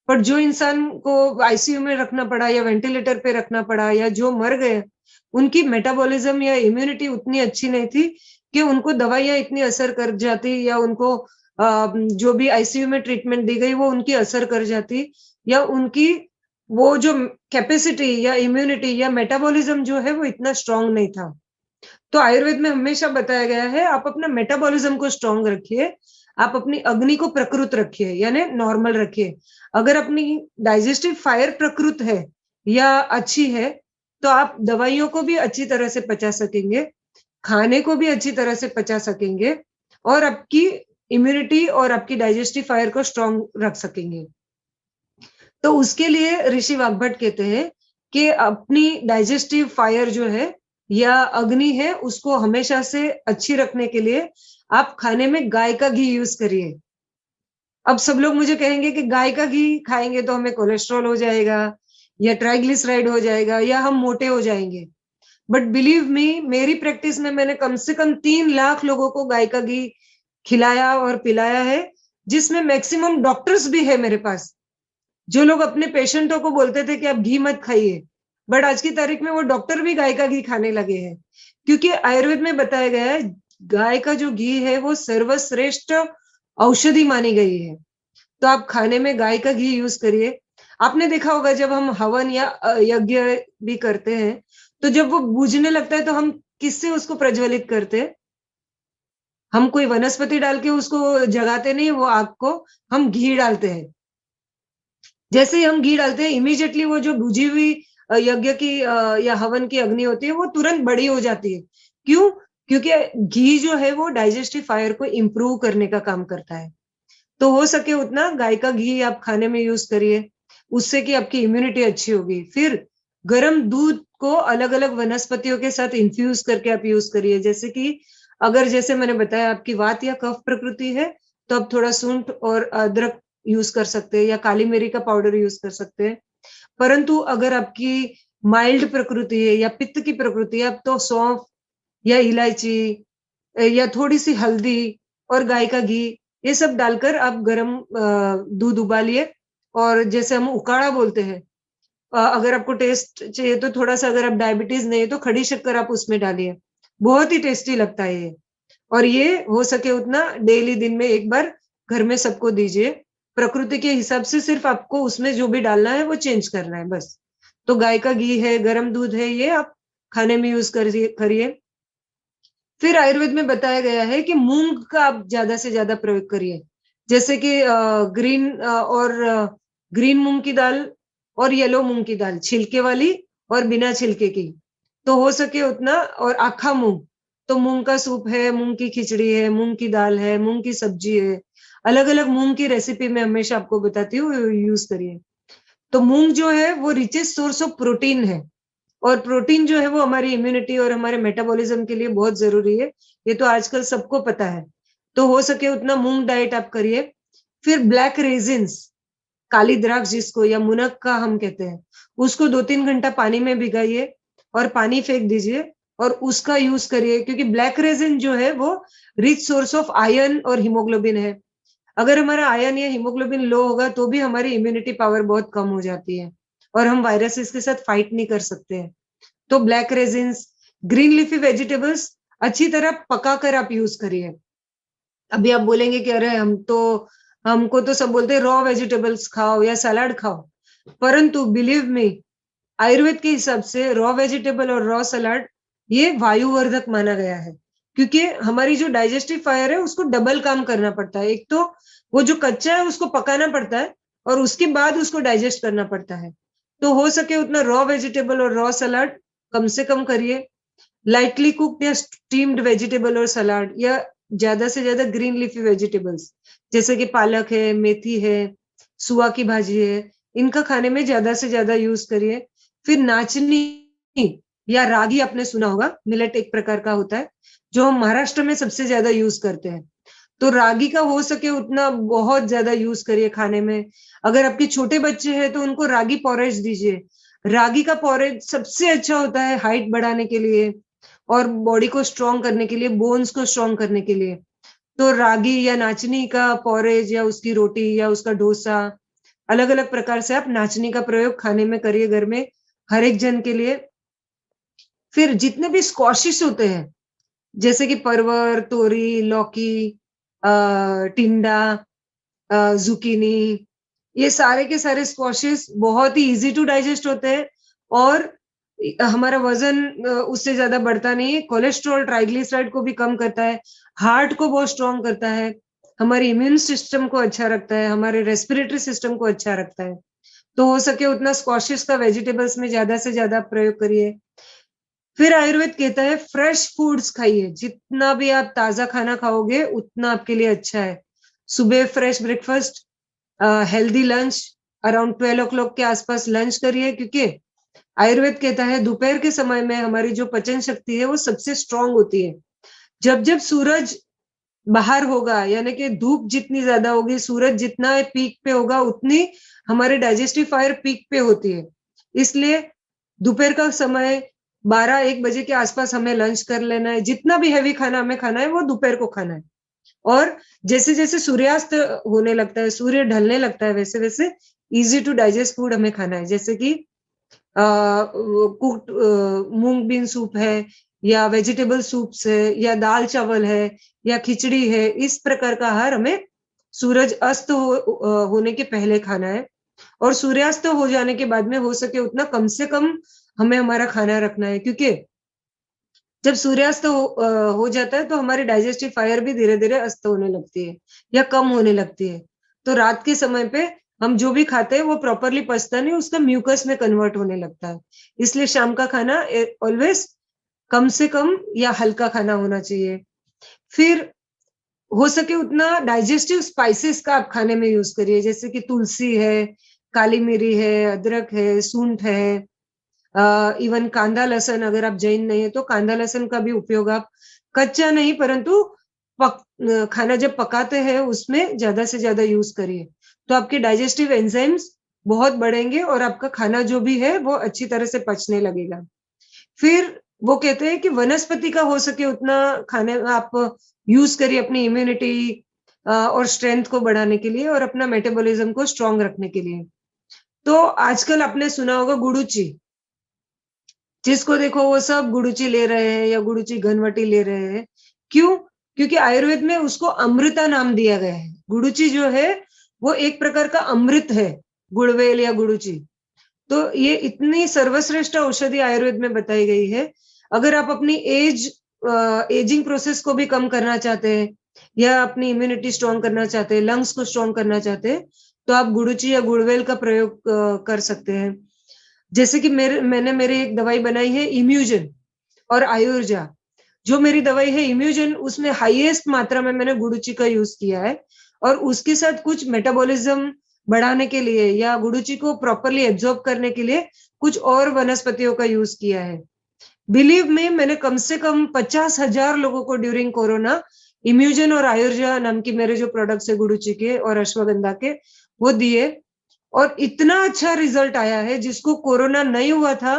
पर जो इंसान को आईसीयू में रखना पड़ा या वेंटिलेटर पे रखना पड़ा या जो मर गए, उनकी मेटाबॉलिज्म या इम्यूनिटी उतनी अच्छी नहीं थी कि उनको दवाइयां इतनी असर कर जाती या उनको जो भी आईसीयू में ट्रीटमेंट दी गई वो उनकी असर कर जाती या उनकी वो जो कैपेसिटी या इम्यूनिटी या मेटाबॉलिज्म जो है वो इतना स्ट्रांग नहीं था। तो आयुर्वेद में हमेशा बताया गया है आप अपना मेटाबॉलिज्म को स्ट्रांग रखिए, आप अपनी अग्नि को प्रकृत रखिए यानी नॉर्मल रखिए। अगर अपनी डाइजेस्टिव फायर प्रकृत है या अच्छी है तो आप दवाइयों को भी अच्छी तरह से पचा सकेंगे, खाने को भी अच्छी तरह से पचा सकेंगे और आपकी इम्यूनिटी और आपकी डाइजेस्टिव फायर को स्ट्रांग रख सकेंगे। तो उसके लिए ऋषि वाग्भट कहते हैं कि अपनी डाइजेस्टिव फायर जो है या अग्नि है उसको हमेशा से अच्छी रखने के लिए आप खाने में गाय का घी यूज करिए। अब सब लोग मुझे कहेंगे कि गाय का घी खाएंगे तो हमें कोलेस्ट्रॉल हो जाएगा या ट्राइग्लिसराइड हो जाएगा या हम मोटे हो जाएंगे। बट बिलीव मी, मेरी प्रैक्टिस में मैंने कम से कम 3 लाख लोगों को गाय का घी खिलाया और पिलाया है, जिसमें मैक्सिमम डॉक्टर्स भी है मेरे पास। जो लोग अपने पेशेंटों को बोलते थे कि आप घी मत खाइए, बट आज की तारीख में वो डॉक्टर भी गाय का घी खाने लगे हैं। क्योंकि आयुर्वेद में बताया गया है गाय का जो घी है वो सर्वश्रेष्ठ औषधि मानी गई है। तो आप खाने में गाय का घी यूज करिए। आपने देखा होगा जब हम हवन या यज्ञ भी करते हैं, तो जब वो बुझने लगता है तो हम किससे उसको प्रज्वलित करते हैं? हम कोई वनस्पति डाल के उसको जगाते नहीं, वो आग को हम घी डालते हैं। जैसे ही हम घी डालते हैं, इमीडिएटली वो जो बुझी हुई यज्ञ की या हवन की अग्नि होती है वो तुरंत बड़ी हो जाती है। क्यों? क्योंकि घी जो है वो डाइजेस्टिव फायर को इम्प्रूव करने का काम करता है। तो हो सके उतना गाय का घी आप खाने में यूज करिए, उससे कि आपकी इम्यूनिटी अच्छी होगी। फिर गर्म दूध को अलग अलग वनस्पतियों के साथ इन्फ्यूज करके आप यूज करिए। जैसे कि अगर जैसे मैंने बताया आपकी वात या कफ प्रकृति है, तो आप थोड़ा सूंठ और अदरक यूज कर सकते हैं या काली मिरी का पाउडर यूज कर सकते हैं। परंतु अगर आपकी माइल्ड प्रकृति है या पित्त की प्रकृति है, तो सौंफ या इलायची या थोड़ी सी हल्दी और गाय का घी, ये सब डालकर आप गर्म दूध उबालिए। और जैसे हम उकाड़ा बोलते हैं, अगर आपको टेस्ट चाहिए तो थोड़ा सा, अगर आप डायबिटीज नहीं है तो खड़ी शक्कर आप उसमें डालिए, बहुत ही टेस्टी लगता है ये। और ये हो सके उतना डेली दिन में एक बार घर में सबको दीजिए। प्रकृति के हिसाब से सिर्फ आपको उसमें जो भी डालना है वो चेंज करना है बस। तो गाय का घी है, गर्म दूध है, ये आप खाने में यूज करिए। फिर आयुर्वेद में बताया गया है कि मूंग का आप ज्यादा से ज्यादा प्रयोग करिए। जैसे कि ग्रीन मूंग की दाल और येलो मूंग की दाल, छिलके वाली और बिना छिलके की, तो हो सके उतना। और आखा मूंग, तो मूंग का सूप है, मूंग की खिचड़ी है, मूंग की दाल है, मूंग की सब्जी है। अलग अलग मूंग की रेसिपी मैं हमेशा आपको बताती हूँ, यूज करिए। तो मूंग जो है वो रिचेस्ट सोर्स ऑफ प्रोटीन है, और प्रोटीन जो है वो हमारी इम्यूनिटी और हमारे मेटाबॉलिज्म के लिए बहुत जरूरी है। ये तो आजकल सबको पता है। तो हो सके उतना मूंग डाइट आप करिए। फिर ब्लैक रेजिन्स, काली द्राक्ष जिसको या मुनक का हम कहते हैं, उसको 2-3 घंटा पानी में भिगाइए और पानी फेंक दीजिए और उसका यूज करिए। क्योंकि ब्लैक रेजिन जो है वो रिच सोर्स ऑफ आयरन और हीमोग्लोबिन है। अगर हमारा आयरन या हीमोग्लोबिन लो होगा तो भी हमारी इम्यूनिटी पावर बहुत कम हो जाती है और हम वायरसेस के साथ फाइट नहीं कर सकते हैं। तो black resins, green leafy vegetables अच्छी तरह पकाकर आप यूज करिए। अभी आप बोलेंगे कि अरे हमको तो सब बोलते हैं रॉ वेजिटेबल्स खाओ या सलाद खाओ, परंतु बिलीव मी, आयुर्वेद के हिसाब से रॉ वेजिटेबल और रॉ सलाद ये वायुवर्धक माना गया है। क्योंकि हमारी जो डाइजेस्टिव फायर है उसको डबल काम करना पड़ता है। एक तो वो जो कच्चा है उसको पकाना पड़ता है और उसके बाद उसको डाइजेस्ट करना पड़ता है। तो हो सके उतना रॉ वेजिटेबल और रॉ सलाद कम से कम करिए। लाइटली कुक्ड या स्टीम्ड वेजिटेबल और सलाद, या ज्यादा से ज्यादा ग्रीन लीफी वेजिटेबल्स जैसे कि पालक है, मेथी है, सुआ की भाजी है, इनका खाने में ज्यादा से ज्यादा यूज करिए। फिर नाचनी या रागी, आपने सुना होगा, मिलेट एक प्रकार का होता है जो हम महाराष्ट्र में सबसे ज्यादा यूज करते हैं। तो रागी का हो सके उतना बहुत ज्यादा यूज करिए खाने में। अगर आपके छोटे बच्चे हैं तो उनको रागी पॉरेज दीजिए। रागी का पॉरेज सबसे अच्छा होता है हाइट बढ़ाने के लिए और बॉडी को स्ट्रॉन्ग करने के लिए, बोन्स को स्ट्रॉन्ग करने के लिए। तो रागी या नाचनी का पॉरेज या उसकी रोटी या उसका डोसा, अलग अलग प्रकार से आप नाचनी का प्रयोग खाने में करिए घर में, हर एक जन के लिए। फिर जितने भी स्क्वाशिश होते हैं जैसे कि परवर, तोरी, लौकी, टिंडा, जुकीनी, ये सारे के सारे स्क्वाशेस बहुत ही इजी टू डाइजेस्ट होते हैं और हमारा वजन उससे ज्यादा बढ़ता नहीं है। कोलेस्ट्रॉल, ट्राइग्लिसराइड को भी कम करता है, हार्ट को बहुत स्ट्रॉन्ग करता है, हमारे इम्यून सिस्टम को अच्छा रखता है, हमारे रेस्पिरेटरी सिस्टम को अच्छा रखता है। तो हो सके उतना स्क्वाशेस का वेजिटेबल्स में ज्यादा से ज्यादा प्रयोग करिए। फिर आयुर्वेद कहता है फ्रेश फूड्स खाइए, जितना भी आप ताजा खाना खाओगे उतना आपके लिए अच्छा है। सुबह fresh breakfast, healthy lunch, around 12 o'clock के आसपास लंच करिए। क्योंकि आयुर्वेद कहता है दोपहर के समय में हमारी जो पचन शक्ति है वो सबसे स्ट्रांग होती है। जब जब सूरज बाहर होगा, यानी कि धूप जितनी ज्यादा होगी, सूरज जितना पीक पे होगा, उतनी हमारे डाइजेस्टिव फायर पीक पे होती है। इसलिए दोपहर का समय 12-1 बजे के आसपास हमें लंच कर लेना है। जितना भी हैवी खाना हमें खाना है वो दोपहर को खाना है। और जैसे जैसे सूर्यास्त होने लगता है, सूर्य ढलने लगता है, वैसे वैसे इजी टू डाइजेस्ट फूड हमें खाना है। जैसे कि कुक्ड मूंग बीन सूप है या वेजिटेबल सूप्स है या दाल चावल है या खिचड़ी है, इस प्रकार का आहार हमें सूरज अस्त होने के पहले खाना है। और सूर्यास्त हो जाने के बाद में हो सके उतना कम से कम हमें हमारा खाना रखना है, क्योंकि जब सूर्यास्त हो जाता है तो हमारी डाइजेस्टिव फायर भी धीरे धीरे अस्त होने लगती है या कम होने लगती है। तो रात के समय पे हम जो भी खाते हैं वो प्रॉपरली पचता नहीं, उसका म्यूकस में कन्वर्ट होने लगता है। इसलिए शाम का खाना ऑलवेज कम से कम या हल्का खाना होना चाहिए। फिर हो सके उतना डाइजेस्टिव स्पाइसेस का आप खाने में यूज करिए, जैसे कि तुलसी है, काली मिरी है, अदरक है, सूंठ है, इवन कांदा लहसुन, अगर आप जैन नहीं है तो कांदा लहसुन का भी उपयोग आप कच्चा नहीं परंतु खाना जब पकाते हैं उसमें ज्यादा से ज्यादा यूज करिए, तो आपके डाइजेस्टिव एंजाइम्स बहुत बढ़ेंगे और आपका खाना जो भी है वो अच्छी तरह से पचने लगेगा। फिर वो कहते हैं कि वनस्पति का हो सके उतना खाने आप यूज करिए अपनी इम्यूनिटी और स्ट्रेंथ को बढ़ाने के लिए और अपना मेटाबॉलिज्म को स्ट्रांग रखने के लिए। तो आजकल आपने सुना होगा गुड़ुची, जिसको देखो वो सब गुड़ुची ले रहे हैं या गुड़ुची घनवटी ले रहे हैं। क्यों? क्योंकि आयुर्वेद में उसको अमृता नाम दिया गया है। गुड़ुची जो है वो एक प्रकार का अमृत है, गुड़वेल या गुड़ुची। तो ये इतनी सर्वश्रेष्ठ औषधि आयुर्वेद में बताई गई है। अगर आप अपनी एजिंग प्रोसेस को भी कम करना चाहते हैं या अपनी इम्यूनिटी स्ट्रांग करना चाहते हैं, लंग्स को स्ट्रांग करना चाहते हैं, तो आप गुड़ुची या गुड़वेल का प्रयोग कर सकते हैं। जैसे कि मैंने मेरी एक दवाई बनाई है इम्यूजन और आयुर्जा। जो मेरी दवाई है इम्यूजन, उसमें हाईएस्ट मात्रा में मैंने गुड़ुची का यूज किया है और उसके साथ कुछ मेटाबॉलिज्म बढ़ाने के लिए या गुड़ुची को प्रॉपरली एब्जॉर्ब करने के लिए कुछ और वनस्पतियों का यूज किया है। बिलीव में मैंने कम से कम 50,000 लोगों को ड्यूरिंग कोरोना इम्यूजन और आयुर्जा नाम की मेरे जो प्रोडक्ट्स है गुड़ुची के और अश्वगंधा के वो दिए और इतना अच्छा रिजल्ट आया है। जिसको कोरोना नहीं हुआ था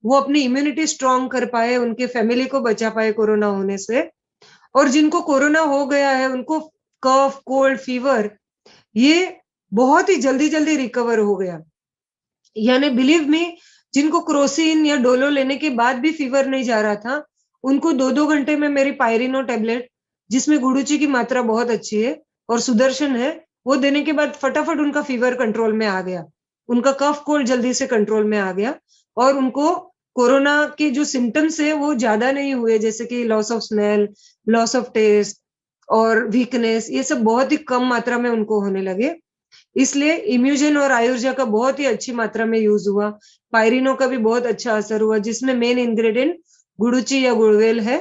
वो अपनी इम्यूनिटी स्ट्रांग कर पाए, उनके फैमिली को बचा पाए कोरोना होने से। और जिनको कोरोना हो गया है उनको कफ, कोल्ड, फीवर ये बहुत ही जल्दी जल्दी रिकवर हो गया। यानी बिलीव में जिनको क्रोसिन या डोलो लेने के बाद भी फीवर नहीं जा रहा था, उनको 2-2 घंटे में मेरी पायरिनो टैबलेट, जिसमें गुड़ुची की मात्रा बहुत अच्छी है और सुदर्शन है, वो देने के बाद फटाफट उनका फीवर कंट्रोल में आ गया, उनका कफ कोल्ड जल्दी से कंट्रोल में आ गया और उनको कोरोना के जो सिम्टम्स है वो ज्यादा नहीं हुए, जैसे कि loss of smell, loss of taste और वीकनेस, ये सब बहुत ही कम मात्रा में उनको होने लगे। इसलिए इम्यूजन और आयुर्जा का बहुत ही अच्छी मात्रा में यूज हुआ। पायरिनो का भी बहुत अच्छा असर हुआ, जिसमें मेन इंग्रेडिएंट गुड़ुची या गुड़वेल है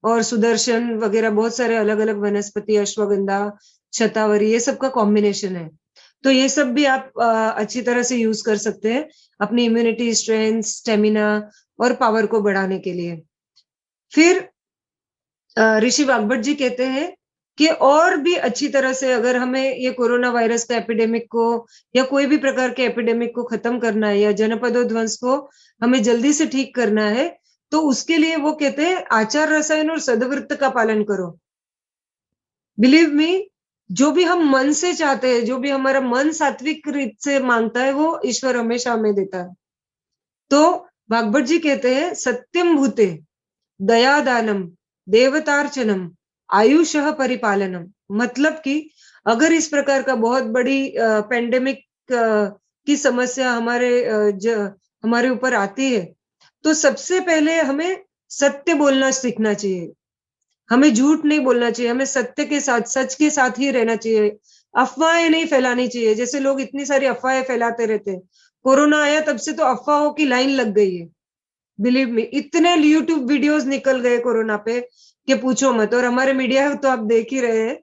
और सुदर्शन वगैरह बहुत सारे अलग अलग वनस्पति, अश्वगंधा, शतावरी, ये सब का कॉम्बिनेशन है। तो ये सब भी आप अच्छी तरह से यूज कर सकते हैं अपनी इम्यूनिटी, स्ट्रेंथ, स्टेमिना और पावर को बढ़ाने के लिए। फिर ऋषि वाग्भट जी कहते हैं कि और भी अच्छी तरह से अगर हमें ये कोरोना वायरस का एपिडेमिक को या कोई भी प्रकार के एपिडेमिक को खत्म करना है या जनपदोध्वंस को हमें जल्दी से ठीक करना है, तो उसके लिए वो कहते हैं आचार रसायन और सदवृत्त का पालन करो। बिलीव मी, जो भी हम मन से चाहते हैं, जो भी हमारा मन सात्विक रीत से मांगता है, वो ईश्वर हमेशा हमें देता है। तो वाग्भट जी कहते हैं सत्यम भूते दयादानम देवतार्चनम आयुषः परिपालनम। मतलब कि अगर इस प्रकार का बहुत बड़ी पेंडेमिक की समस्या हमारे ऊपर आती है, तो सबसे पहले हमें सत्य बोलना सीखना चाहिए, हमें झूठ नहीं बोलना चाहिए, हमें सत्य के साथ, सच के साथ ही रहना चाहिए। अफवाहें नहीं फैलानी चाहिए, जैसे लोग इतनी सारी अफवाहें फैलाते रहते हैं। कोरोना आया तब से तो अफवाहों की लाइन लग गई है। बिलीव मी, इतने यूट्यूब वीडियोस निकल गए कोरोना पे कि पूछो मत। और हमारे मीडिया तो आप देख ही रहे हैं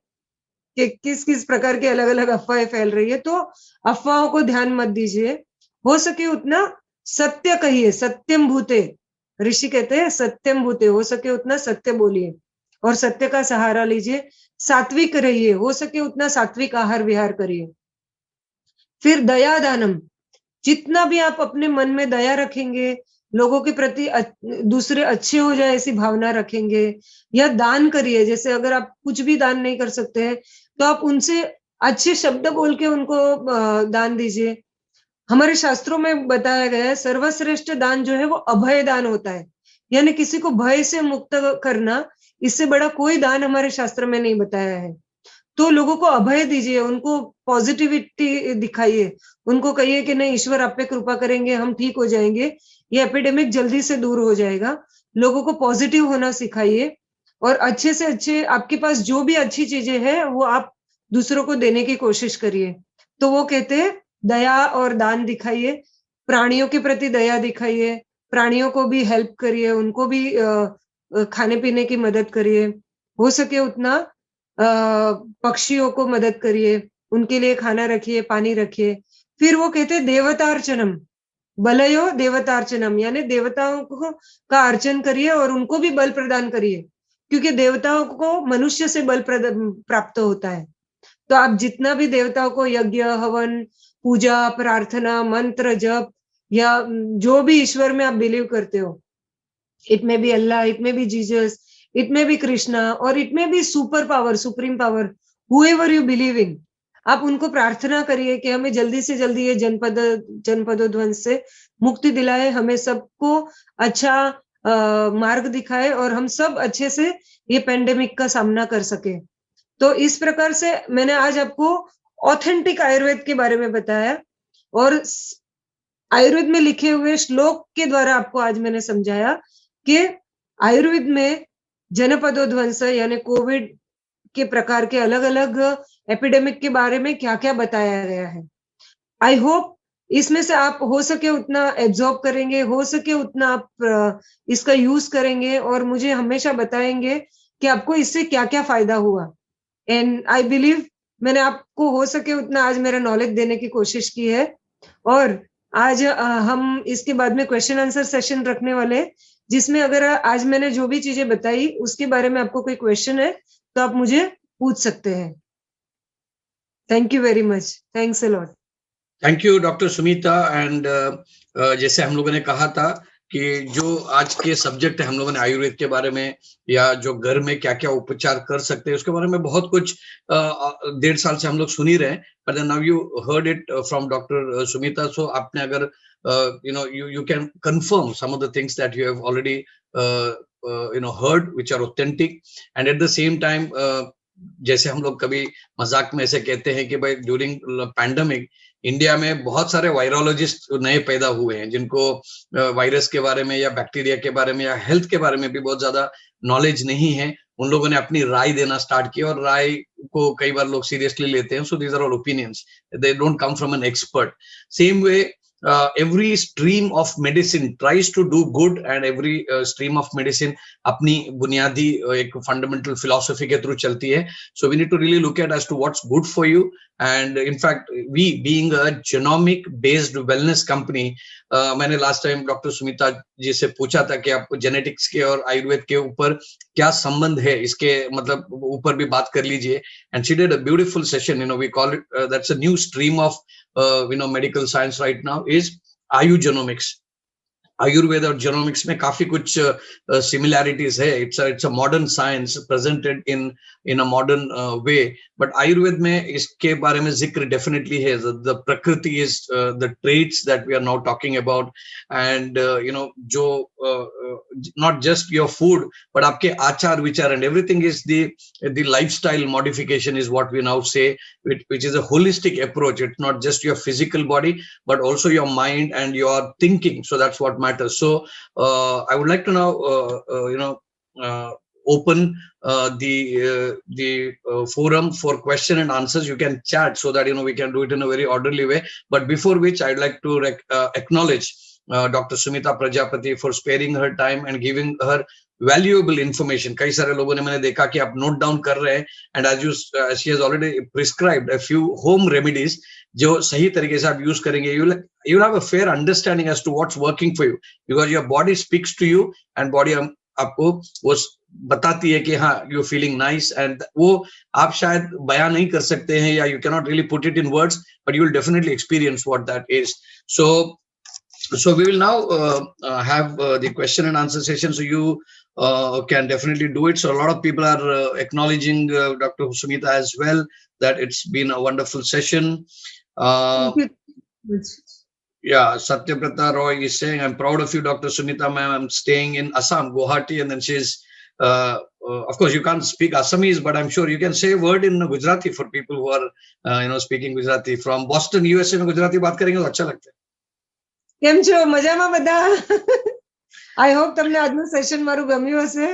कि किस किस प्रकार के अलग अलग अफवाहें फैल रही है। तो अफवाहों को ध्यान मत दीजिए, हो सके उतना सत्य कहिए। सत्यम भूते, ऋषि कहते हैं सत्यम भूते, हो सके उतना सत्य बोलिए और सत्य का सहारा लीजिए। सात्विक रहिए, हो सके उतना सात्विक आहार विहार करिए। फिर दया दानम, जितना भी आप अपने मन में दया रखेंगे, लोगों के प्रति दूसरे अच्छे हो जाए ऐसी भावना रखेंगे, या दान करिए। जैसे अगर आप कुछ भी दान नहीं कर सकते हैं तो आप उनसे अच्छे शब्द बोल के उनको दान दीजिए। हमारे शास्त्रों में बताया गया है सर्वश्रेष्ठ दान जो है वो अभय दान होता है, यानी किसी को भय से मुक्त करना, इससे बड़ा कोई दान हमारे शास्त्र में नहीं बताया है। तो लोगों को अभय दीजिए, उनको पॉजिटिविटी दिखाइए, उनको कहिए कि नहीं, ईश्वर आप पे कृपा करेंगे, हम ठीक हो जाएंगे, ये एपिडेमिक जल्दी से दूर हो जाएगा। लोगों को पॉजिटिव होना सिखाइए और अच्छे से अच्छे, आपके पास जो भी अच्छी चीजें हैं वो आप दूसरों को देने की कोशिश करिए। तो वो कहते हैं दया और दान दिखाइए, प्राणियों के प्रति दया दिखाइए, प्राणियों को भी हेल्प करिए, उनको भी खाने पीने की मदद करिए, हो सके उतना पक्षियों को मदद करिए, उनके लिए खाना रखिए, पानी रखिए। फिर वो कहते हैं देवतार्चनम, बलयो देवतार्चनम, यानी देवताओं को का अर्चन करिए और उनको भी बल प्रदान करिए, क्योंकि देवताओं को मनुष्य से बल प्राप्त होता है। तो आप जितना भी देवताओं को यज्ञ, हवन, पूजा, प्रार्थना, मंत्र जप या जो भी ईश्वर में आप बिलीव करते हो, इट में भी अल्लाह, इट में भी जीसस, इट में भी कृष्णा, और इट में भी super power, supreme power, however you believe in, आप उनको प्रार्थना करिए कि हमें जल्दी से जल्दी ये जनपदोध्वंस से मुक्ति दिलाए, हमें सबको अच्छा मार्ग दिखाए और हम सब अच्छे से ये पेंडेमिक का सामना कर सके। तो इस प्रकार से मैंने आज आपको ऑथेंटिक आयुर्वेद के बारे में बताया और आयुर्वेद में लिखे हुए श्लोक के द्वारा आपको आज मैंने समझाया कि आयुर्वेद में जनपदोध्वंस यानी कोविड के प्रकार के अलग अलग एपिडेमिक के बारे में क्या क्या बताया गया है। आई होप इसमें से आप हो सके उतना एब्जॉर्ब करेंगे, हो सके उतना आप इसका यूज करेंगे और मुझे हमेशा बताएंगे कि आपको इससे क्या क्या फायदा हुआ। एंड आई बिलीव मैंने आपको हो सके उतना आज मेरा नॉलेज देने की कोशिश की है। और आज हम इसके बाद में क्वेश्चन आंसर सेशन रखने वाले, जिसमें अगर आज मैंने जो भी चीजें बताई उसके बारे में आपको कोई क्वेश्चन है तो आप मुझे पूछ सकते हैं। Thank you very much, thanks a lot. Thank you doctor Sumita. And जैसे हम लोगों ने कहा था कि जो आज के सब्जेक्ट है, हम लोगों ने आयुर्वेद के बारे में या जो घर में क्या क्या उपचार कर सकते हैं उसके बारे में बहुत कुछ 1.5 साल से हम लोग सुन ही रहे हैं, but now you heard it from doctor Sumita. So आपने अगर you can confirm some of the things that you have already heard which are authentic, and at the same time जैसे हम लोग कभी मजाक में ऐसे कहते हैं कि भाई ड्यूरिंग पैंडेमिक इंडिया में बहुत सारे वायरोलॉजिस्ट नए पैदा हुए हैं जिनको वायरस के बारे में या बैक्टीरिया के बारे में या हेल्थ के बारे में भी बहुत ज्यादा नॉलेज नहीं है। उन लोगों ने अपनी राय देना स्टार्ट किया और राय को कई बार लोग सीरियसली लेते हैं। So these are all opinions, they don't come from an expert. Same way every stream of medicine tries to do good, and every stream of medicine अपनी बुनियादी एक fundamental philosophy के through चलती है। So we need to really look at as to what's good for you, and in fact we being a genomic based wellness company, मैंने last time doctor Sumita जी से पूछा था कि आप जेनेटिक्स के और आयुर्वेद के ऊपर क्या संबंध है, इसके मतलब ऊपर भी बात कर लीजिए। And she did a beautiful session, we call it that's a new stream of medical science right now is आयुर्जेनोमिक्स। Ayurveda और जेनोमिक्स में काफी कुछ सिमिलैरिटीज है। It's a modern science presented in a modern way, but Ayurveda में इसके बारे में जिक्र डेफिनेटली है। The prakriti is the traits that we are now talking about, and जो not just your food but आपके आचार विचार and everything is the lifestyle modification is what we now say, which is a holistic approach. It's not just your physical body but also your mind and your thinking. So that's what matters. So I would like to now open the forum for question and answers. You can chat so that we can do it in a very orderly way, but before which I'd like to acknowledge Dr. Sumita Prajapati for sparing her time and giving her valuable information. कई सारे लोगों ने मैंने देखा कि आप note down कर रहे हैं, and as she has already prescribed a few home remedies जो सही तरीके से आप यूज करेंगे, you will have a fair understanding as to what's working for you, because your body speaks to you and body आपको वो बताती है कि हाँ यू फीलिंग नाइस, एंड वो आप शायद बयान नहीं कर सकते हैं या you can not really put it in words, but you will definitely experience what that is. So we will now have the question and answer session. So you can definitely do it. So a lot of people are acknowledging Dr. Sumita as well, that it's been a wonderful session. Thank you. Yeah, Satyaprata Roy is saying, I'm proud of you, Dr. Sunita ma'am. I'm staying in Assam, Guwahati, and then she's, of course, you can't speak Assamese, but I'm sure you can say a word in Gujarati for people who are, speaking Gujarati. From Boston, USA में गुजराती बात करेंगे तो अच्छा लगता है. કેમ છો મજામાં બધા? I hope તમને આજનું સેશન મારું ગમ્યું હશે.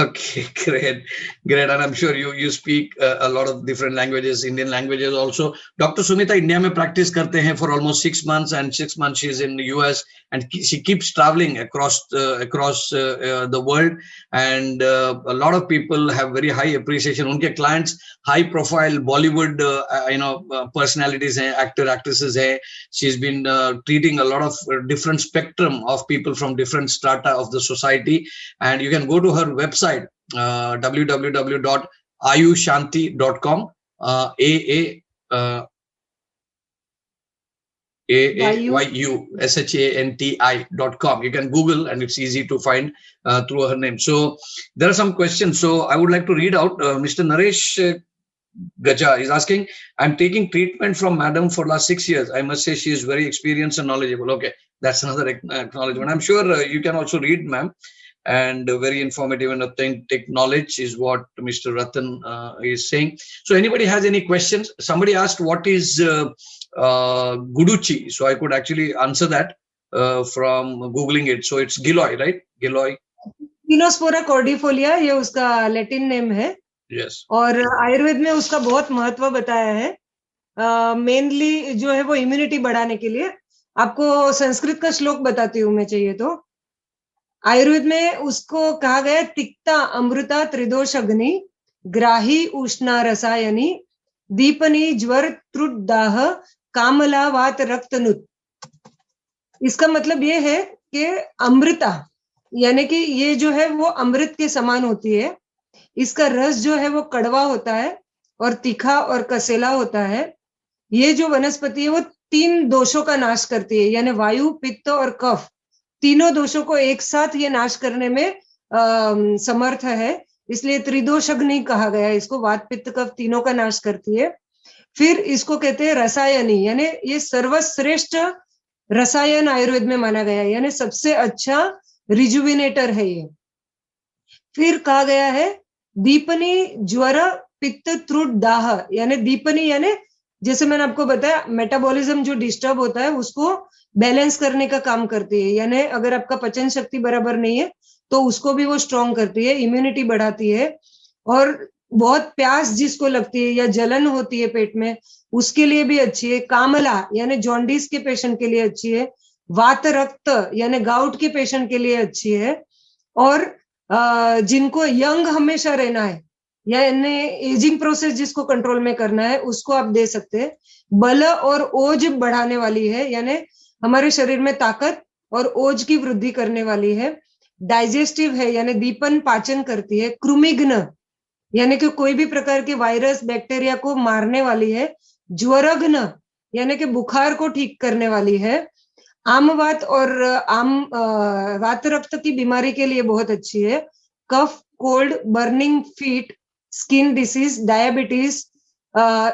Okay, great. And I'm sure you speak a lot of different languages, Indian languages also. Dr. Sunita India mein practice karte hain for almost 6 months, and 6 months she's in the US, and she keeps traveling across the world, and a lot of people have very high appreciation. Unke clients high profile Bollywood personalities hain, actresses hain. She's been treating a lot of different spectrum of people from different strata of the society, and you can go to her website, www.ayushanti.com, AAYUSHANTI.com. You can Google, and it's easy to find through her name. So there are some questions. So I would like to read out. Mr. Naresh Gaja is asking, I'm taking treatment from madam for last 6 years. I must say she is very experienced and knowledgeable. Okay, that's another acknowledgement. I'm sure you can also read, ma'am. And very informative and authentic knowledge is what Mr. Ratan is saying. So anybody has any questions? Somebody asked what is Guduchi. So I could actually answer that from Googling it. So it's Giloy, right? Giloy. Enospora cordifolia, ये उसका Latin name है. Yes. और आयुर्वेद में उसका बहुत महत्व बताया है. मेनली जो है वो इम्यूनिटी बढ़ाने के लिए. आपको संस्कृत का श्लोक बताती हूँ मैं, चाहिए तो. आयुर्वेद में उसको कहा गया तिक्ता अमृता त्रिदोष अग्नि, ग्राही उष्णा रसायनी, दीपनी ज्वर त्रुट दाह, कामला वात रक्तनुत. इसका मतलब ये है कि अमृता यानी कि ये जो है वो अमृत के समान होती है. इसका रस जो है वो कड़वा होता है और तीखा और कसेला होता है. ये जो वनस्पति है वो 3 दोषों का नाश करती है, यानी वायु, पित्त और कफ, तीनों दोषों को एक साथ ये नाश करने में समर्थ है. इसलिए त्रिदोष अग्नि कहा गया है इसको. वात पित्त कफ तीनों का नाश करती है. फिर इसको कहते हैं रसायनी, यानी ये सर्वश्रेष्ठ रसायन आयुर्वेद में माना गया है, यानी सबसे अच्छा रिजुविनेटर है ये. फिर कहा गया है दीपनी ज्वर पित्त त्रुट दाह, यानी दीपनी यानी जैसे मैंने आपको बताया मेटाबॉलिज्म जो डिस्टर्ब होता है उसको बैलेंस करने का काम करती है. यानी अगर आपका पचन शक्ति बराबर नहीं है तो उसको भी वो स्ट्रॉन्ग करती है, इम्यूनिटी बढ़ाती है. और बहुत प्यास जिसको लगती है या जलन होती है पेट में उसके लिए भी अच्छी है. कामला यानी जॉन्डिस के पेशेंट के लिए अच्छी है. वात रक्त यानी गाउट के पेशेंट के लिए अच्छी है. और जिनको यंग हमेशा रहना है यानी एजिंग प्रोसेस जिसको कंट्रोल में करना है उसको आप दे सकते हैं. बल और ओज बढ़ाने वाली है, यानी हमारे शरीर में ताकत और ओज की वृद्धि करने वाली है. डाइजेस्टिव है यानी दीपन पाचन करती है. कृमिघ्न यानी कि कोई भी प्रकार के वायरस बैक्टीरिया को मारने वाली है. ज्वरघ्न यानी कि बुखार को ठीक करने वाली है. आमवात और वात रक्त की बीमारी के लिए बहुत अच्छी है. Cough, cold, burning feet, skin disease, diabetes,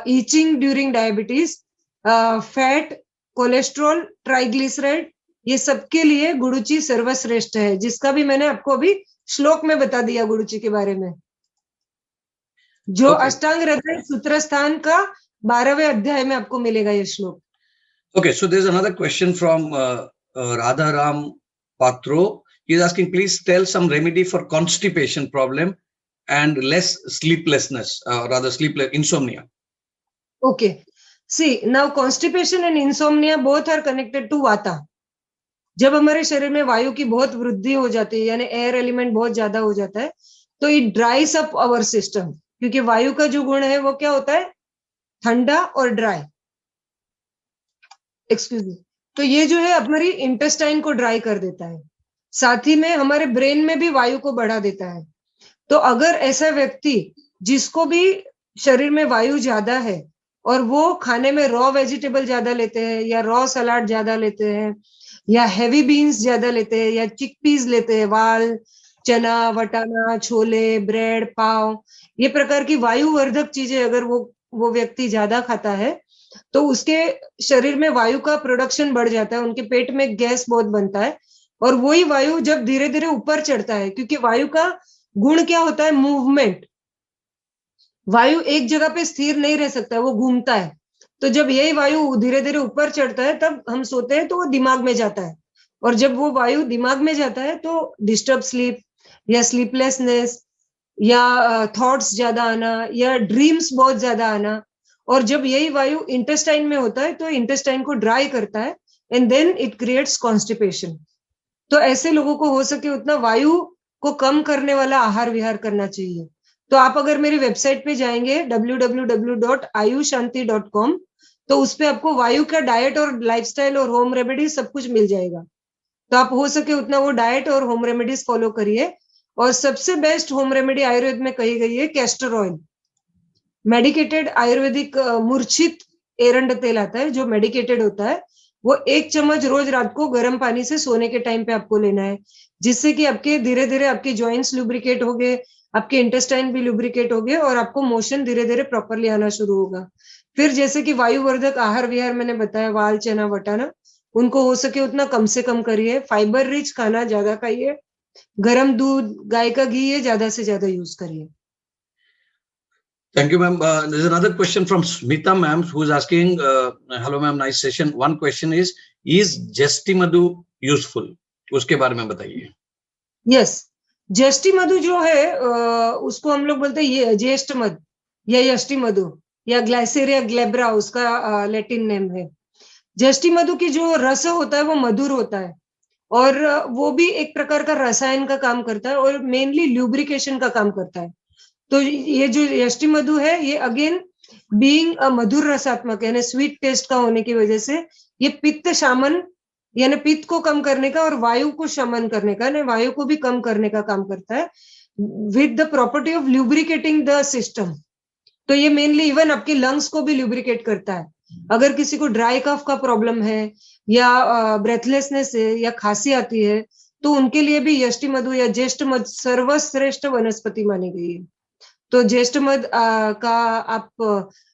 itching during diabetes, fat, cholesterol, triglyceride, ये सबके लिए गुडुचि सर्वश्रेष्ठ है, जिसका भी मैंने आपको अभी श्लोक में बता दिया गुडुचि के बारे में, जो अष्टांग हृदय सूत्रस्थान का 12वें अध्याय में आपको मिलेगा ये श्लोक. Okay, so there's another question from Radharam Patro. He's asking, please tell some remedy for constipation problem and less sleeplessness, insomnia. Okay. See, now constipation and insomnia both are connected to vata. जब हमारे शरीर में वायु की बहुत वृद्धि हो जाती है यानी एयर एलिमेंट बहुत ज्यादा हो जाता है तो it dries up our system, क्योंकि वायु का जो गुण है वो क्या होता है, ठंडा और ड्राई. Excuse me. तो ये जो है हमारी इंटेस्टाइन को ड्राई कर देता है, साथ ही में हमारे ब्रेन में भी वायु को बढ़ा देता है. तो अगर ऐसा व्यक्ति जिसको भी शरीर में वायु ज्यादा है और वो खाने में रॉ वेजिटेबल ज्यादा लेते हैं या रॉ सलाड ज्यादा लेते हैं या हैवी बीन्स ज्यादा लेते हैं या चिकपीस लेते हैं, वाल, चना, वटाना, छोले, ब्रेड, पाव, ये प्रकार की वायुवर्धक चीजें अगर वो व्यक्ति ज्यादा खाता है तो उसके शरीर में वायु का प्रोडक्शन बढ़ जाता है, उनके पेट में गैस बहुत बनता है, और वही वायु जब धीरे धीरे ऊपर चढ़ता है, क्योंकि वायु का गुण क्या होता है, मूवमेंट। वायु एक जगह पे स्थिर नहीं रह सकता, वो घूमता है। तो जब यही वायु धीरे धीरे ऊपर चढ़ता है तब हम सोते हैं तो वो दिमाग में जाता है, और जब वो वायु दिमाग में जाता है तो डिस्टर्ब स्लीप या स्लीपलेसनेस या थॉट्स ज्यादा आना या ड्रीम्स बहुत ज्यादा आना। और जब यही वायु इंटेस्टाइन में होता है तो इंटेस्टाइन को ड्राई करता है, and then it creates constipation. तो ऐसे लोगों को हो सके उतना वायु को कम करने वाला आहार विहार करना चाहिए। तो आप अगर मेरी वेबसाइट पे जाएंगे www.ayushanti.com, तो उस पे आपको वायु का डाइट और लाइफस्टाइल और होम रेमेडी सब कुछ मिल जाएगा। तो आप हो सके उतना वो डाइट और होम रेमेडीज फॉलो करिए। और सबसे बेस्ट होम रेमेडी आयुर्वेद में कही गई है कैस्टर ऑयल, मेडिकेटेड आयुर्वेदिक मूर्छित एरंड तेल आता है जो मेडिकेटेड होता है, वो 1 चम्मच रोज रात को गर्म पानी से सोने के टाइम पे आपको लेना है, जिससे कि आपके धीरे धीरे आपके जॉइंट्स लुब्रिकेट हो गए, आपके इंटेस्टाइन भी लुब्रिकेट हो गए, और आपको मोशन धीरे धीरे प्रॉपरली आना शुरू होगा। फिर जैसे कि वायुवर्धक आहार विहार मैंने बताया, वाल चना वटाना, उनको हो सके उतना कम से कम करिए। फाइबर रिच खाना ज्यादा खाइए, गर्म दूध, गाय का घी ये ज्यादा से ज्यादा यूज करिए। Thank you, ma'am. There's another question from Smita, ma'am, who's asking, hello, ma'am, nice session. One question is Jesti Madhu useful? उसके बारे में बताइए। यस, ज्येष्ठी मधु जो है उसको हम लोग बोलते हैं ये ज्येष्ठ मधु या यष्टि मधु या ग्लाइसेरिया ग्लेब्रा उसका लैटिन नेम है। ज्येष्ठी मधु की जो रस होता है वो मधुर होता है, और वो भी एक प्रकार का रसायन का काम करता है और मेनली ल्यूब्रिकेशन का काम करता है। तो ये जो यष्टि मधु है ये अगेन बीइंग अ मधुर रसात्मक यानी स्वीट टेस्ट का होने की वजह से ये पित्त शामन यानी पित्त को कम करने का और वायु को शमन करने का यानी वायु को भी कम करने का काम करता है, with the property of lubricating the system. तो ये मेनली इवन आपके लंग्स को भी ल्यूब्रिकेट करता है। अगर किसी को ड्राई कफ का प्रॉब्लम है या ब्रेथलेसनेस है या खांसी आती है तो उनके लिए भी यष्टि मधु या ज्येष्ठ मध सर्वश्रेष्ठ वनस्पति मानी गई है। तो ज्येष्ठ मध का आप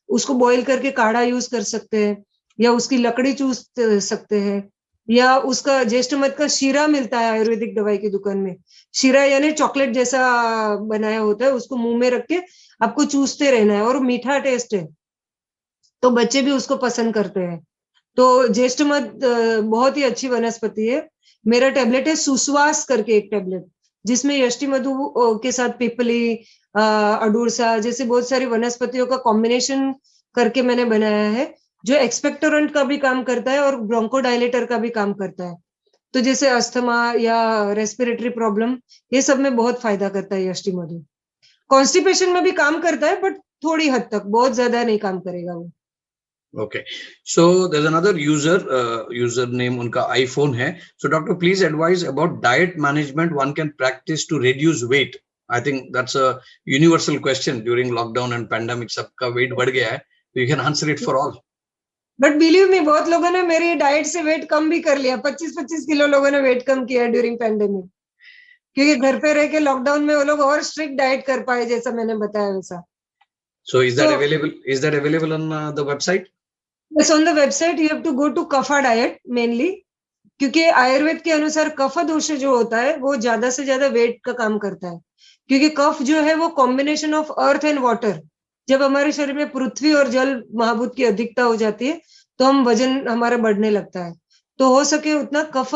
उसको बॉईल करके काढ़ा यूज कर सकते हैं या उसकी लकड़ी चूस सकते हैं, या उसका ज्येष्ठ मध का शीरा मिलता है आयुर्वेदिक दवाई की दुकान में। शीरा यानी चॉकलेट जैसा बनाया होता है, उसको मुंह में रख के आपको चूसते रहना है और मीठा टेस्ट है, तो बच्चे भी उसको पसंद करते हैं। तो ज्येष्ठ मध बहुत ही अच्छी वनस्पति है। मेरा टैबलेट है सुश्वास करके एक टैबलेट, जिसमें यष्टि मधु के साथ पिपली, अडुरसा जैसे बहुत सारी वनस्पतियों का कॉम्बिनेशन करके मैंने बनाया है, जो एक्सपेक्टोरेंट का भी काम करता है और ब्रोंकोडायलेटर का भी काम करता है। तो जैसे अस्थमा या रेस्पिरेटरी प्रॉब्लम ये सब में बहुत फायदा करता है यष्टि मधु। कॉन्स्टिपेशन में भी काम करता है बट थोड़ी हद तक, बहुत ज्यादा नहीं काम करेगा वो। Okay, so there's another username उनका iPhone है. So doctor, please advise about diet management one can practice to reduce weight. I think that's a universal question during lockdown and pandemic. सबका weight बढ़ गया है, so you can answer it for all. But believe me, बहुत लोगों ने मेरी diet से wait कम भी कर लिया। 25-25 किलो लोगों ने वेट कम किया ड्यूरिंग पैंडेमिक, क्योंकि घर पे रह के लॉकडाउन में वो लोग और स्ट्रिक्ट डाइट कर पाए जैसा मैंने बताया वैसा। So is that available? Is that available on the website? Yes, on the website you have to go to kapha diet mainly, क्योंकि आयुर्वेद के अनुसार कफ दोष जो होता है वो ज्यादा से ज्यादा वेट का काम करता है, क्योंकि कफ जो है वो combination of earth and water. जब हमारे शरीर में पृथ्वी और जल महाभूत की अधिकता हो जाती है तो हम वजन हमारा बढ़ने लगता है। तो हो सके उतना कफ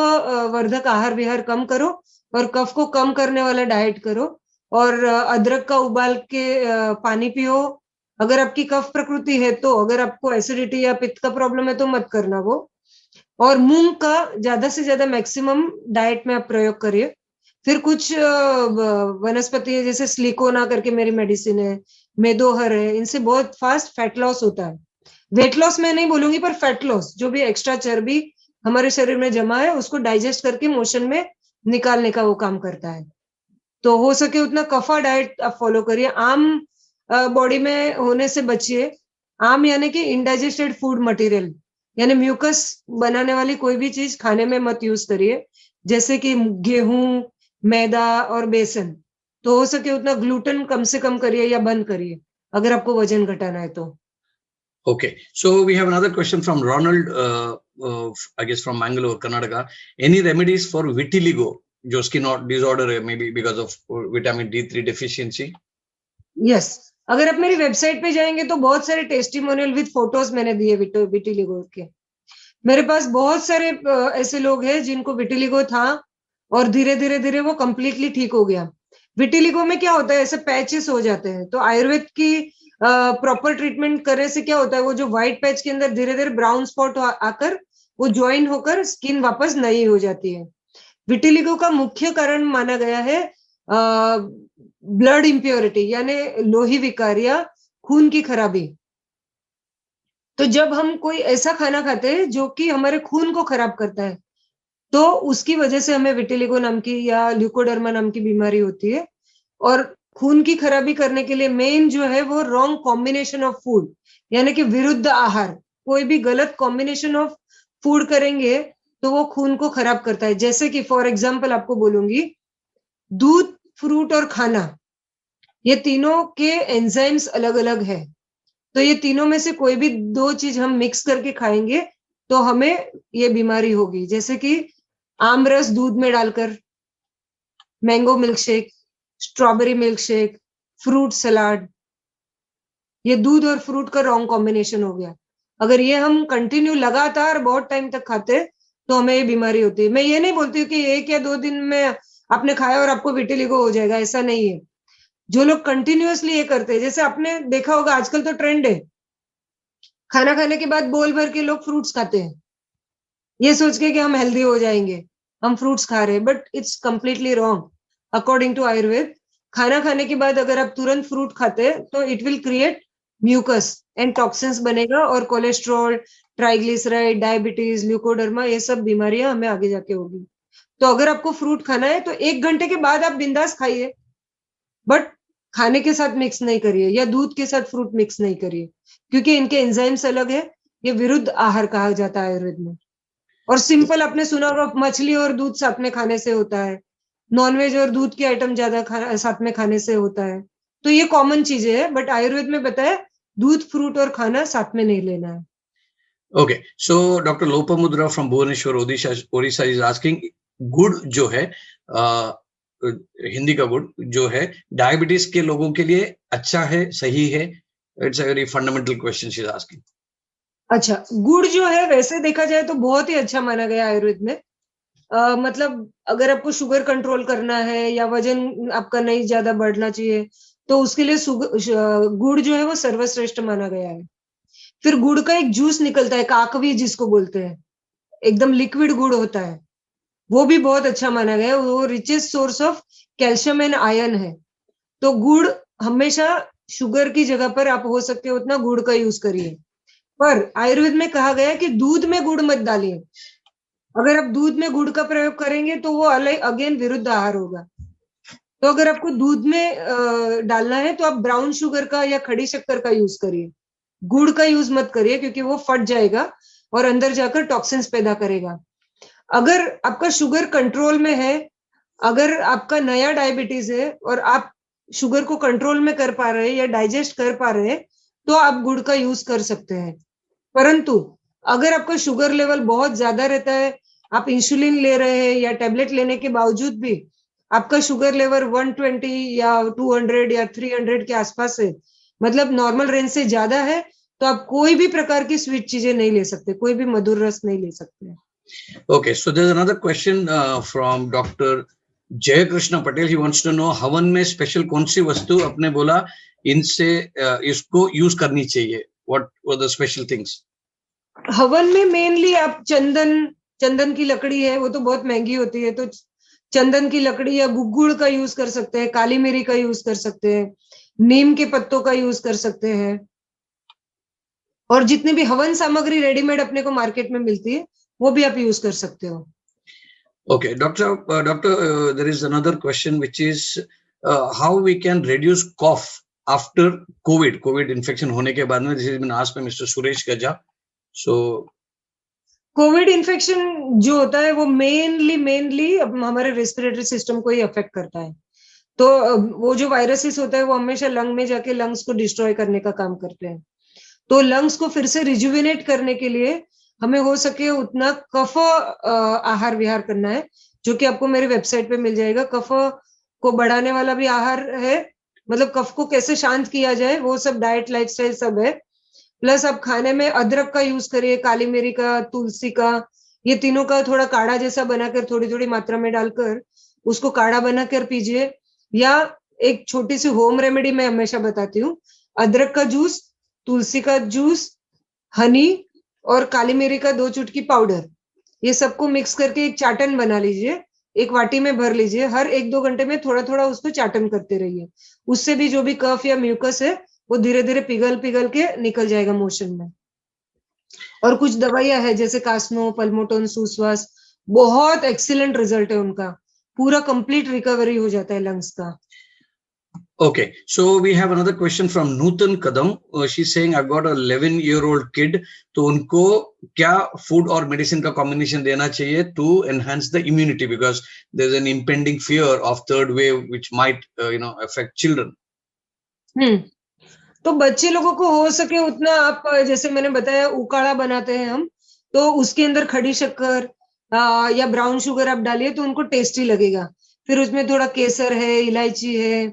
वर्धक आहार विहार कम करो और कफ को कम करने वाला डाइट करो, और अदरक का उबाल के पानी पियो अगर आपकी कफ प्रकृति है तो। अगर आपको एसिडिटी या पित्त का प्रॉब्लम है तो मत करना वो। और मूंग का ज्यादा से ज्यादा मैक्सिमम डाइट में आप प्रयोग करिए। फिर कुछ वनस्पति है जैसे स्लिकोना करके मेरी मेडिसिन है, मेदोहर है, इनसे बहुत फास्ट फैट लॉस होता है। वेट लॉस मैं नहीं बोलूंगी, पर फैट लॉस, जो भी एक्स्ट्रा चर्बी हमारे शरीर में जमा है उसको डाइजेस्ट करके मोशन में निकालने का वो काम करता है। तो हो सके उतना कफा डाइट आप फॉलो करिए। आम बॉडी में होने से बचिए। आम यानी कि इनडाइजेस्टेड फूड मटेरियल यानी म्यूकस बनाने वाली कोई भी चीज खाने में मत यूज करिए, जैसे कि गेहूं, मैदा और बेसन। तो हो सके उतना ग्लूटेन कम से कम करिए या बंद करिए अगर आपको वजन घटाना है तो। Okay, so we have another question from Ronald, I guess from Mangalore, Karnataka. Any remedies for vitiligo, जो skin disorder है, maybe because of vitamin D3 deficiency? Yes, अगर आप मेरी वेबसाइट पे जाएंगे तो बहुत सारे टेस्टिमोनियल विद फोटोज मैंने दिए विटिलिगो के। मेरे पास बहुत सारे ऐसे लोग हैं जिनको विटिलिगो था और धीरे धीरे धीरे वो कंप्लीटली ठीक हो गया। विटिलिगो में क्या होता है, ऐसे पैचेस हो जाते हैं, तो आयुर्वेद की प्रॉपर ट्रीटमेंट करने से क्या होता है, वो जो व्हाइट पैच के अंदर धीरे धीरे ब्राउन स्पॉट आकर वो ज्वाइन होकर स्किन वापस नई हो जाती है। विटिलिगो का मुख्य कारण माना गया है ब्लड इम्प्योरिटी, यानी लोही विकार या खून की खराबी। तो जब हम कोई ऐसा खाना खाते हैं जो कि हमारे खून को खराब करता है, तो उसकी वजह से हमें विटिलिगो नाम की या ल्यूकोडर्मा नाम की बीमारी होती है। और खून की खराबी करने के लिए मेन जो है वो रॉन्ग कॉम्बिनेशन ऑफ फूड, यानी कि विरुद्ध आहार। कोई भी गलत कॉम्बिनेशन ऑफ फूड करेंगे तो वो खून को खराब करता है। जैसे कि फॉर एग्जाम्पल आपको बोलूंगी, दूध, फ्रूट और खाना, ये तीनों के एंजाइम्स अलग अलग है। तो ये तीनों में से कोई भी दो चीज हम मिक्स करके खाएंगे तो हमें ये बीमारी होगी। जैसे कि आम रस दूध में डालकर, mango milk shake, strawberry milk shake, fruit salad, ये दूध और फ्रूट का रॉन्ग कॉम्बिनेशन हो गया। अगर ये हम कंटिन्यू लगातार बहुत टाइम तक खाते तो हमें ये बीमारी होती है। मैं ये नहीं बोलती हूँ कि 1 या 2 दिन में आपने खाया और आपको विटिलिगो हो जाएगा, ऐसा नहीं है। जो लोग कंटिन्यूअसली ये करते हैं, जैसे आपने देखा होगा आजकल तो ट्रेंड है, खाना खाने के बाद बोल भर के लोग फ्रूट्स खाते हैं, ये सोच के कि हम हेल्दी हो जाएंगे, हम फ्रूट्स खा रहे हैं, but it's completely wrong. According to Ayurveda, खाना खाने के बाद अगर आप तुरंत फ्रूट खाते हैं तो it will create mucus and toxins बनेगा, और कोलेस्ट्रॉल, ट्राइग्लिसराइड, डायबिटीज, ल्यूकोडर्मा, ये सब बीमारियां हमें आगे जाके होगी। तो अगर आपको फ्रूट खाना है तो 1 घंटे के बाद आप बिंदास खाइए, बट खाने के साथ मिक्स नहीं करिए, या दूध के साथ फ्रूट मिक्स नहीं करिए, क्योंकि इनके एंजाइम्स अलग है। ये विरुद्ध आहार कहा जाता है आयुर्वेद में। और सिंपल आपने सुना होगा, मछली और दूध साथ में खाने से होता है, नॉनवेज और दूध के आइटम ज्यादा साथ में खाने से होता है। तो ये कॉमन चीजें है, बट आयुर्वेद में बताया दूध, फ्रूट और खाना साथ में नहीं लेना है। Okay, so Dr. Lopamudra from Bhubaneswar, Odisha is asking, गुड़ जो है, हिंदी का गुड़ जो है, डायबिटीज के लोगों के लिए अच्छा है, सही है? It's a very fundamental question she is asking. अच्छा, गुड़ जो है वैसे देखा जाए तो बहुत ही अच्छा माना गया आयुर्वेद में। मतलब अगर आपको शुगर कंट्रोल करना है या वजन आपका नहीं ज्यादा बढ़ना चाहिए, तो उसके लिए गुड़ जो है वो सर्वश्रेष्ठ माना गया है। फिर गुड़ का एक जूस निकलता है, काकवी जिसको बोलते हैं, एकदम लिक्विड गुड़ होता है, वो भी बहुत अच्छा माना गया है। वो richest source of calcium and iron है। तो गुड़ हमेशा शुगर की जगह पर आप हो सके उतना गुड़ का यूज करिए। पर आयुर्वेद में कहा गया है कि दूध में गुड़ मत डालिए। अगर आप दूध में गुड़ का प्रयोग करेंगे तो वो अगेन विरुद्ध आहार होगा। तो अगर आपको दूध में डालना है तो आप ब्राउन शुगर का या खड़ी शक्कर का यूज करिए, गुड़ का यूज मत करिए, क्योंकि वो फट जाएगा और अंदर जाकर टॉक्सिन्स पैदा करेगा। अगर आपका शुगर कंट्रोल में है, अगर आपका नया डायबिटीज है और आप शुगर को कंट्रोल में कर पा रहे हैं या डाइजेस्ट कर पा रहे हैं, तो आप गुड़ का यूज कर सकते हैं। परंतु अगर आपका शुगर लेवल बहुत ज्यादा रहता है, आप इंसुलिन ले रहे हैं या टेबलेट लेने के बावजूद भी आपका शुगर लेवल 120 या 200 या 300 के आसपास है, मतलब नॉर्मल रेंज से ज्यादा है, तो आप कोई भी प्रकार की स्वीट चीजें नहीं ले सकते, कोई भी मधुर रस नहीं ले सकते। Okay, so there's another question from Dr. Jay Krishna Patel. He wants to know, हवन में स्पेशल कौन सी वस्तु आपने बोला इनसे इसको यूज करनी चाहिए? What were the special things? हवन में मेनली आप चंदन की लकड़ी है, वो तो बहुत महंगी होती है, तो चंदन की लकड़ी या गुग्गुड़ का यूज कर सकते हैं, काली मिरी का यूज कर सकते हैं, नीम के पत्तों का यूज कर सकते हैं, और जितनी भी हवन सामग्री रेडीमेड अपने को मार्केट में मिलती है वो भी आप यूज कर सकते हो। Okay, doctor, there is another question which is how we can reduce cough after COVID infection होने के बाद में. This has been asked by Mr. Suresh Gaja. So Covid infection जो होता है वो मेनली हमारे रेस्पिरेटरी सिस्टम को ही अफेक्ट करता है। तो वो जो वायरसेस होता है वो हमेशा लंग में जाके लंग्स को डिस्ट्रॉय करने का काम करते हैं। तो लंग्स को फिर से रिजुविनेट करने के लिए हमें हो सके उतना कफ आहार विहार करना है, जो कि आपको मेरे वेबसाइट पे मिल जाएगा। कफ को बढ़ाने वाला भी आहार है, मतलब कफ को कैसे शांत किया जाए वो सब, डाइट लाइफस्टाइल सब है। प्लस आप खाने में अदरक का यूज करिए, काली मिरी का, तुलसी का, ये तीनों का थोड़ा काढ़ा जैसा बनाकर थोड़ी थोड़ी मात्रा में डालकर उसको काढ़ा बनाकर पीजिए। या एक छोटी सी होम रेमेडी मैं हमेशा बताती हूँ, अदरक का जूस, तुलसी का जूस, हनी और काली मिरी का 2 चुटकी पाउडर, ये सबको मिक्स करके एक चाटन बना लीजिए, एक वाटी में भर लीजिए। हर 1-2 घंटे में थोड़ा थोड़ा उसको चाटन करते रहिए। उससे भी जो भी कफ या म्यूकस है वो धीरे धीरे पिघल पिघल के निकल जाएगा मोशन में। और कुछ दवाइयां है जैसे कास्नो, पल्मोटोन, सुश्वास, बहुत एक्सीलेंट रिजल्ट है उनका, पूरा कंप्लीट रिकवरी हो जाता है लंग्स का। Okay, so we have another question from Nutan Kadam. She's saying, I've got a 11-year-old kid. तो उनको क्या food और medicine का combination देना चाहिए to enhance the immunity, because there's an impending fear of third wave which might affect children. तो बच्चे लोगों को हो सके उतना आप, जैसे मैंने बताया उकाड़ा बनाते हैं हम, तो उसके अंदर खड़ी शक्कर या ब्राउन शुगर आप डालिए तो उनको टेस्टी लगेगा। फिर उसमें थोड़ा केसर है, इलायची है,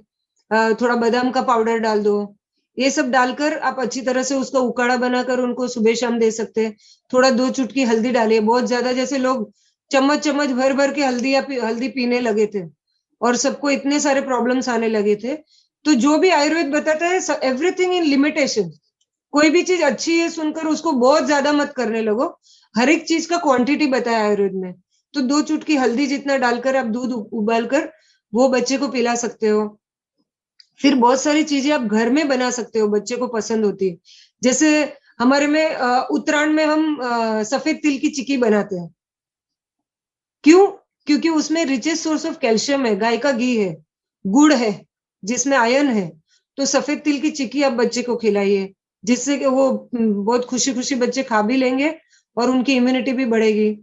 थोड़ा बादाम का पाउडर डाल दो, ये सब डालकर आप अच्छी तरह से उसका उकाड़ा बनाकर उनको सुबह शाम दे सकते हैं। थोड़ा 2 चुटकी हल्दी डालिए, बहुत ज्यादा जैसे लोग चम्मच चम्मच भर भर के हल्दी पीने लगे थे और सबको इतने सारे प्रॉब्लम्स आने लगे थे। तो जो भी आयुर्वेद बताता है, एवरीथिंग इन लिमिटेशन। कोई भी चीज अच्छी है सुनकर उसको बहुत ज्यादा मत करने लगो, हर एक चीज का क्वांटिटी बताया आयुर्वेद में। तो 2 चुटकी हल्दी जितना डालकर आप दूध उबालकर वो बच्चे को पिला सकते हो। फिर बहुत सारी चीजें आप घर में बना सकते हो, बच्चे को पसंद होती है। जैसे हमारे में उत्तरायण में हम सफेद तिल की चिक्की बनाते हैं। क्यों? क्योंकि उसमें रिचेस्ट सोर्स ऑफ कैल्शियम है, गाय का घी है, गुड़ है जिसमें आयरन है। तो सफेद तिल की चिक्की आप बच्चे को खिलाइए, जिससे कि वो बहुत खुशी खुशी बच्चे खा भी लेंगे और उनकी इम्यूनिटी भी बढ़ेगी।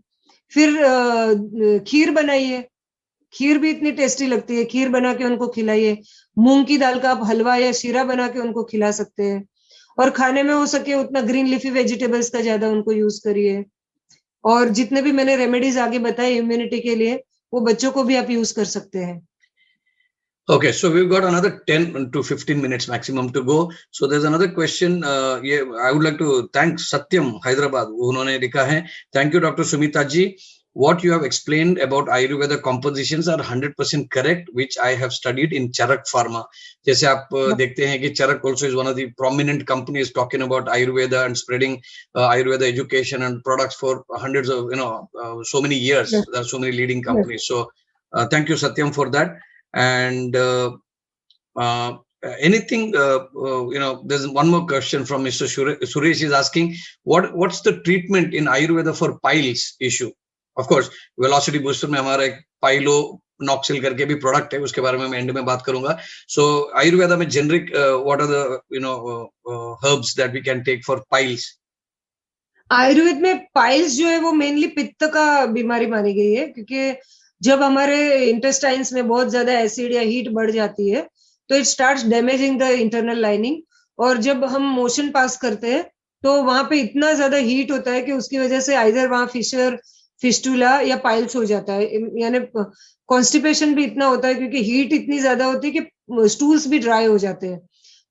फिर खीर बनाइए, खीर भी इतनी टेस्टी लगती है, खीर बना के उनको खिलाइए। मूंग की दाल का आप हलवा या शीरा बना के उनको खिला सकते हैं। और खाने में हो सके उतना ग्रीन लीफी वेजिटेबल्स का ज्यादा उनको यूज करिए। और जितने भी मैंने रेमेडीज आगे बताए इम्यूनिटी के लिए, वो बच्चों को भी आप यूज कर सकते हैं। Okay, so we've got another 10 to 15 minutes maximum to go. So there's another question. I would like to thank Satyam Hyderabad. उन्होंने लिखा है, thank you Dr. Sumita ji. What you have explained about Ayurveda compositions are 100% correct, which I have studied in Charak Pharma. जैसे आप देखते हैं कि Charak also is one of the prominent companies talking about Ayurveda and spreading Ayurveda education and products for hundreds of, so many years. Yes. There are so many leading companies. So thank you Satyam for that. And anything, there's one more question from Mr. Suresh is asking, what's the treatment in Ayurveda for piles issue? Of course, Velocity Booster में हमारा एक Pilonoxil करके भी product है, उसके बारे में मैं end में बात करूंगा. So Ayurveda में generic, what are the herbs that we can take for piles? Ayurveda में पाइल्स जो है वो मेनली पित्त का बीमारी मानी गई है, क्योंकि जब हमारे इंटेस्टाइन्स में बहुत ज्यादा एसिड या हीट बढ़ जाती है तो it starts damaging the internal lining. और जब हम मोशन पास करते हैं तो वहां पे इतना ज्यादा हीट होता है कि उसकी वजह से आइदर वहां फिशर, फिस्टुला या पाइल्स हो जाता है। यानी कॉन्स्टिपेशन भी इतना होता है क्योंकि हीट इतनी ज्यादा होती है कि स्टूल्स भी ड्राई हो जाते हैं।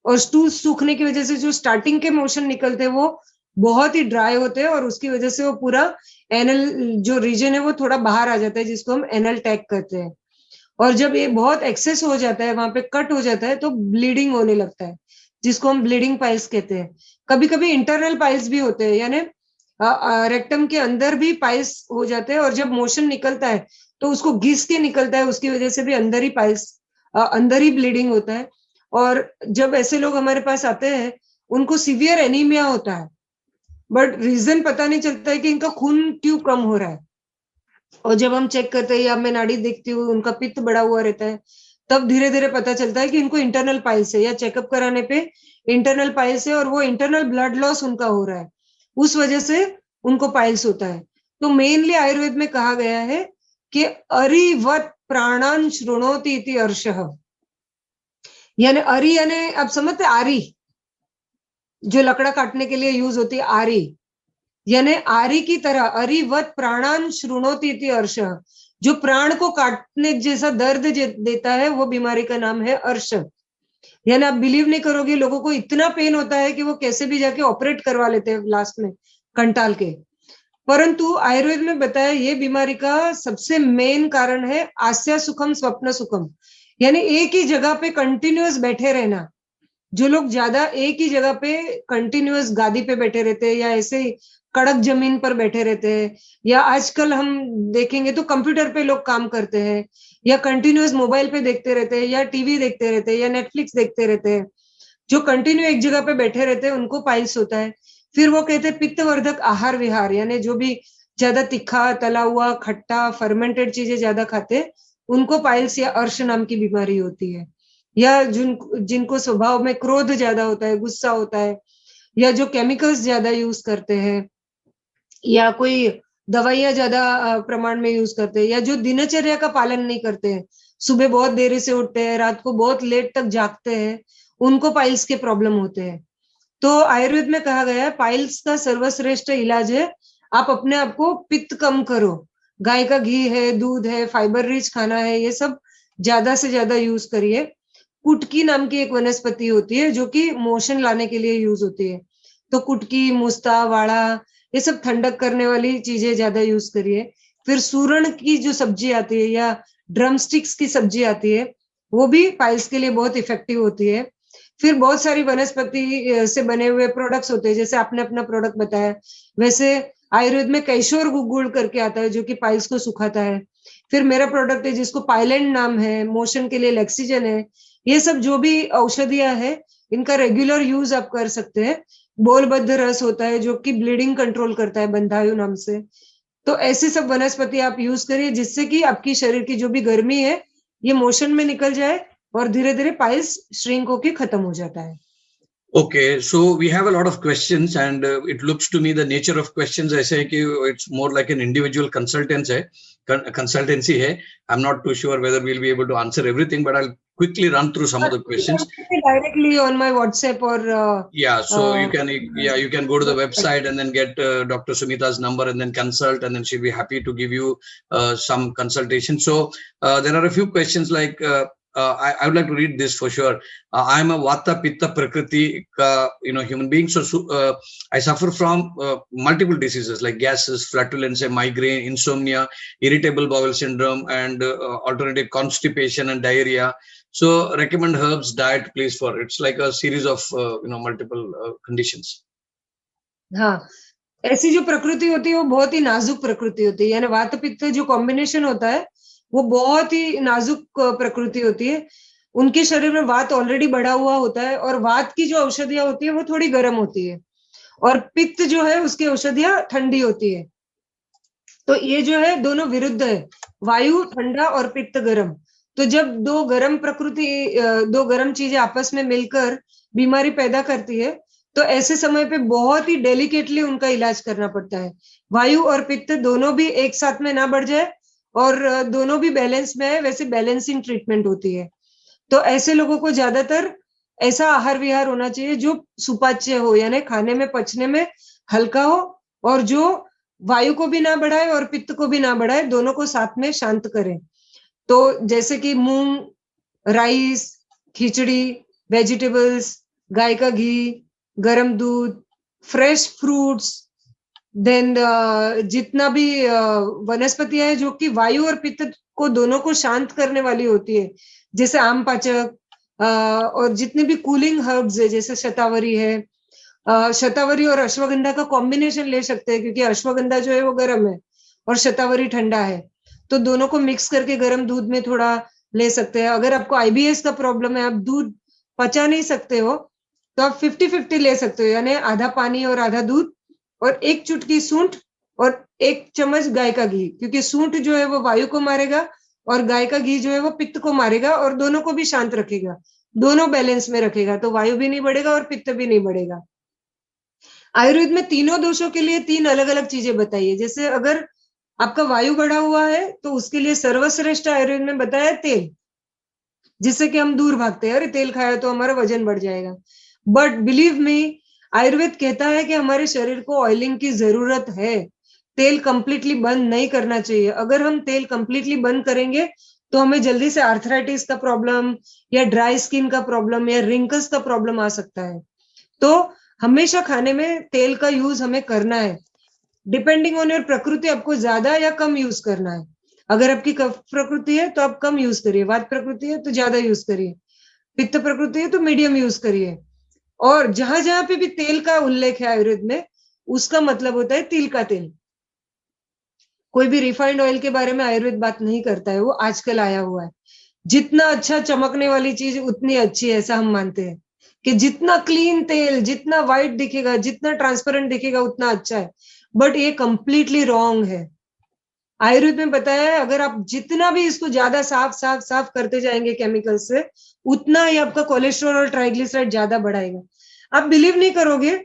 और स्टूल्स सूखने की वजह से जो स्टार्टिंग के मोशन निकलते हैं वो बहुत ही ड्राई होते हैं और उसकी वजह से वो पूरा एनल जो रीजन है वो थोड़ा बाहर आ जाता है, जिसको हम एनल टैग कहते हैं। और जब ये बहुत एक्सेस हो जाता है, वहां पे कट हो जाता है, तो ब्लीडिंग होने लगता है, जिसको हम ब्लीडिंग पाइल्स कहते हैं। कभी कभी इंटरनल पाइल्स भी होते हैं, यानी रेक्टम के अंदर भी पाइल्स हो जाते हैं और जब मोशन निकलता है तो उसको घिस के निकलता है, उसकी वजह से भी अंदर ही पाइल्स, अंदर ही ब्लीडिंग होता है। और जब ऐसे लोग हमारे पास आते हैं उनको सीवियर एनीमिया होता है, बट रीजन पता नहीं चलता है कि इनका खून क्यों कम हो रहा है। और जब हम चेक करते हैं या मैं नाड़ी देखती हूँ, उनका पित्त बढ़ा हुआ रहता है, तब धीरे धीरे पता चलता है कि इनको इंटरनल पाइल्स है, या चेकअप कराने पे इंटरनल पाइल्स है और वो इंटरनल ब्लड लॉस उनका हो रहा है, उस वजह से उनको पाइल्स होता है। तो मेनली आयुर्वेद में कहा गया है कि अरिवत प्राणान शृणोति इति अर्षः, यानी अरि यानी आप समझते आरी, जो लकड़ा काटने के लिए यूज होती है, आरी, यानी आरी की तरह, अरिवत प्राणान शृणोति इति अर्श, जो प्राण को काटने जैसा दर्द देता है, वो बीमारी का नाम है अर्श। यानी आप बिलीव नहीं करोगे, लोगों को इतना पेन होता है कि वो कैसे भी जाके ऑपरेट करवा लेते हैं लास्ट में कंटाल के। परंतु आयुर्वेद में बताया ये बीमारी का सबसे मेन कारण है आस्या सुखम स्वप्न सुखम, यानी एक ही जगह पे कंटिन्यूअस बैठे रहना। जो लोग ज्यादा एक ही जगह पे कंटिन्यूअस गादी पे बैठे रहते हैं, या ऐसे ही कड़क जमीन पर बैठे रहते हैं, या आजकल हम देखेंगे तो कंप्यूटर पे लोग काम करते हैं, या कंटिन्यूअस मोबाइल पे देखते रहते हैं, या टीवी देखते रहते हैं, या नेटफ्लिक्स देखते रहते हैं, जो कंटिन्यू एक जगह पे बैठे रहते हैं उनको पाइल्स होता है। फिर वो कहते हैं पित्तवर्धक आहार विहार, यानी जो भी ज्यादा तीखा, तला हुआ, खट्टा, फर्मेंटेड चीजें ज्यादा खाते हैं उनको पाइल्स या अर्श नाम की बीमारी होती है। या जिनको स्वभाव में क्रोध ज्यादा होता है, गुस्सा होता है, या जो केमिकल्स ज्यादा यूज करते हैं, या कोई दवाइयां ज्यादा प्रमाण में यूज करते हैं, या जो दिनचर्या का पालन नहीं करते हैं, सुबह बहुत देरी से उठते हैं, रात को बहुत लेट तक जागते हैं, उनको पाइल्स के प्रॉब्लम होते हैं। तो आयुर्वेद में कहा गया है पाइल्स का सर्वश्रेष्ठ इलाज है आप अपने आप को पित्त कम करो। गाय का घी है, दूध है, फाइबर रिच खाना है, ये सब ज्यादा से ज्यादा यूज करिए। कुटकी नाम की एक वनस्पति होती है जो कि मोशन लाने के लिए यूज होती है, तो कुटकी, मुस्ता, वाड़ा, ये सब ठंडक करने वाली चीजें ज्यादा यूज करिए। फिर सूरण की जो सब्जी आती है या ड्रम स्टिक्स की सब्जी आती है, वो भी पाइल्स के लिए बहुत इफेक्टिव होती है। फिर बहुत सारी वनस्पति से बने हुए प्रोडक्ट्स होते हैं, जैसे आपने अपना प्रोडक्ट बताया, वैसे आयुर्वेद में कैशोर गुड़ करके आता है जो कि पाइल्स को सुखाता है। फिर मेरा प्रोडक्ट है जिसको पाइलैंड नाम है, मोशन के लिए लेक्सिजन है। ये सब जो भी औषधियां है इनका रेगुलर यूज आप कर सकते हैं। बोलबद्ध रस होता है जो कि ब्लीडिंग कंट्रोल करता है, बंधायु नाम से। तो ऐसी सब वनस्पति आप यूज करिए जिससे कि आपकी शरीर की जो भी गर्मी है ये मोशन में निकल जाए और धीरे धीरे पाइल्स श्रिंक होके खत्म हो जाता है। Okay, so we have a lot of questions, and it looks to me the nature of questions ऐसे है कि it's more like an individual consultancy है. I'm not too sure whether we'll be able to answer everything, but I'll quickly run through some of the questions. Directly on my WhatsApp or yeah, so you can go to the website and then get Dr. Sumita's number and then consult, and then she'll be happy to give you some consultation. So there are a few questions like. I would like to read this for sure. I am a Vata Pitta Prakriti human being. So I suffer from multiple diseases like gases, flatulence, migraine, insomnia, irritable bowel syndrome, and alternative constipation and diarrhea. So recommend herbs diet, please, for it's like a series of multiple conditions. हाँ, ऐसी जो प्रकृति होती है वो बहुत ही नाजुक प्रकृति होती है, यानी वात पित्त जो कॉम्बिनेशन होता है वो बहुत ही नाजुक प्रकृति होती है। उनके शरीर में वात ऑलरेडी बढ़ा हुआ होता है और वात की जो औषधियां होती है वो थोड़ी गर्म होती है, और पित्त जो है उसकी औषधियां ठंडी होती है। तो ये जो है दोनों विरुद्ध है, वायु ठंडा और पित्त गर्म। तो जब दो गर्म चीजें आपस में मिलकर बीमारी पैदा करती है तो ऐसे समय पे बहुत ही डेलिकेटली उनका इलाज करना पड़ता है। वायु और पित्त दोनों भी एक साथ में ना बढ़ जाए और दोनों भी बैलेंस में है, वैसे बैलेंसिंग ट्रीटमेंट होती है। तो ऐसे लोगों को ज्यादातर ऐसा आहार विहार होना चाहिए जो सुपाच्य हो, यानी खाने में पचने में हल्का हो और जो वायु को भी ना बढ़ाए और पित्त को भी ना बढ़ाए, दोनों को साथ में शांत करे। तो जैसे कि मूंग, राइस, खिचड़ी, वेजिटेबल्स, गाय का घी, गरम दूध, फ्रेश फ्रूट्स, देन जितना भी वनस्पतियां है जो कि वायु और पित्त को दोनों को शांत करने वाली होती है, जैसे आम पाचक, और जितने भी कूलिंग हर्ब्स है जैसे शतावरी है, शतावरी और अश्वगंधा का कॉम्बिनेशन ले सकते हैं क्योंकि अश्वगंधा जो है वो गर्म है और शतावरी ठंडा है, तो दोनों को मिक्स करके गर्म दूध में थोड़ा ले सकते हैं। अगर आपको IBS का प्रॉब्लम है, आप दूध पचा नहीं सकते हो, तो आप 50-50 ले सकते हो, यानी आधा पानी और आधा दूध, और एक चुटकी सूंठ और एक चम्मच गाय का घी, क्योंकि सूंठ जो है वो वायु को मारेगा और गाय का घी जो है वो पित्त को मारेगा और दोनों को भी शांत रखेगा, दोनों बैलेंस में रखेगा, तो वायु भी नहीं बढ़ेगा और पित्त भी नहीं बढ़ेगा। आयुर्वेद में तीनों दोषों के लिए 3 अलग अलग चीजें बताई है। जैसे अगर आपका वायु बढ़ा हुआ है तो उसके लिए सर्वश्रेष्ठ आयुर्वेद में बताया तेल, जिससे कि हम दूर भागते हैं, अरे तेल खाया तो हमारा वजन बढ़ जाएगा। बट बिलीव मी, आयुर्वेद कहता है कि हमारे शरीर को ऑयलिंग की जरूरत है, तेल कंप्लीटली बंद नहीं करना चाहिए। अगर हम तेल कंप्लीटली बंद करेंगे तो हमें जल्दी से आर्थराइटिस का प्रॉब्लम या ड्राई स्किन का प्रॉब्लम या रिंकल्स का प्रॉब्लम आ सकता है। तो हमेशा खाने में तेल का यूज हमें करना है। डिपेंडिंग ऑन योर प्रकृति, आपको ज्यादा या कम यूज करना है। अगर आपकी कफ प्रकृति है तो आप कम यूज करिए, वात प्रकृति है तो ज्यादा यूज करिए, पित्त प्रकृति है तो मीडियम यूज करिए। और जहां जहां पे भी तेल का उल्लेख है आयुर्वेद में, उसका मतलब होता है तिल का तेल। कोई भी रिफाइंड ऑयल के बारे में आयुर्वेद बात नहीं करता है, वो आजकल आया हुआ है। जितना अच्छा चमकने वाली चीज उतनी अच्छी है, ऐसा हम मानते हैं कि जितना क्लीन तेल, जितना व्हाइट दिखेगा, जितना ट्रांसपेरेंट दिखेगा उतना अच्छा है। बट ये कंप्लीटली रॉन्ग है। आयुर्वेद में बताया है, अगर आप जितना भी इसको ज्यादा साफ साफ साफ करते जाएंगे केमिकल से, उतना ही आपका कोलेस्ट्रॉल और ट्राइग्लिसराइड ज्यादा बढ़ाएगा। आप बिलीव नहीं करोगे,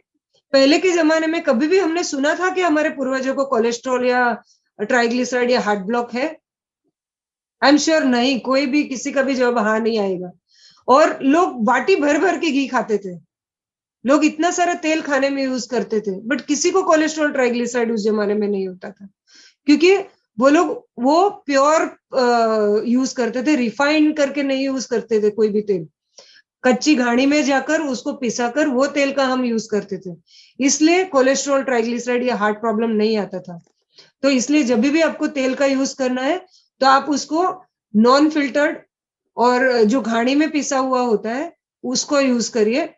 पहले के जमाने में कभी भी हमने सुना था कि हमारे पूर्वजों को कोलेस्ट्रॉल या ट्राइग्लिसराइड या हार्ट ब्लॉक है? आई एम श्योर नहीं, कोई भी किसी का भी जवाब हाँ नहीं आएगा। और लोग बाटी भर भर के घी खाते थे, लोग इतना सारा तेल खाने में यूज करते थे, बट किसी को कोलेस्ट्रॉल ट्राइग्लिसराइड उस जमाने में नहीं होता था, क्योंकि वो लोग वो प्योर यूज करते थे, रिफाइंड करके नहीं यूज करते थे कोई भी तेल। कच्ची घानी में जाकर उसको पिसाकर वो तेल का हम यूज करते थे, इसलिए कोलेस्ट्रॉल ट्राइग्लिसराइड या हार्ट प्रॉब्लम नहीं आता था। तो इसलिए जब भी आपको तेल का यूज करना है तो आप उसको नॉन फिल्टर्ड और जो घानी में पिसा हुआ होता है उसको यूज करिए।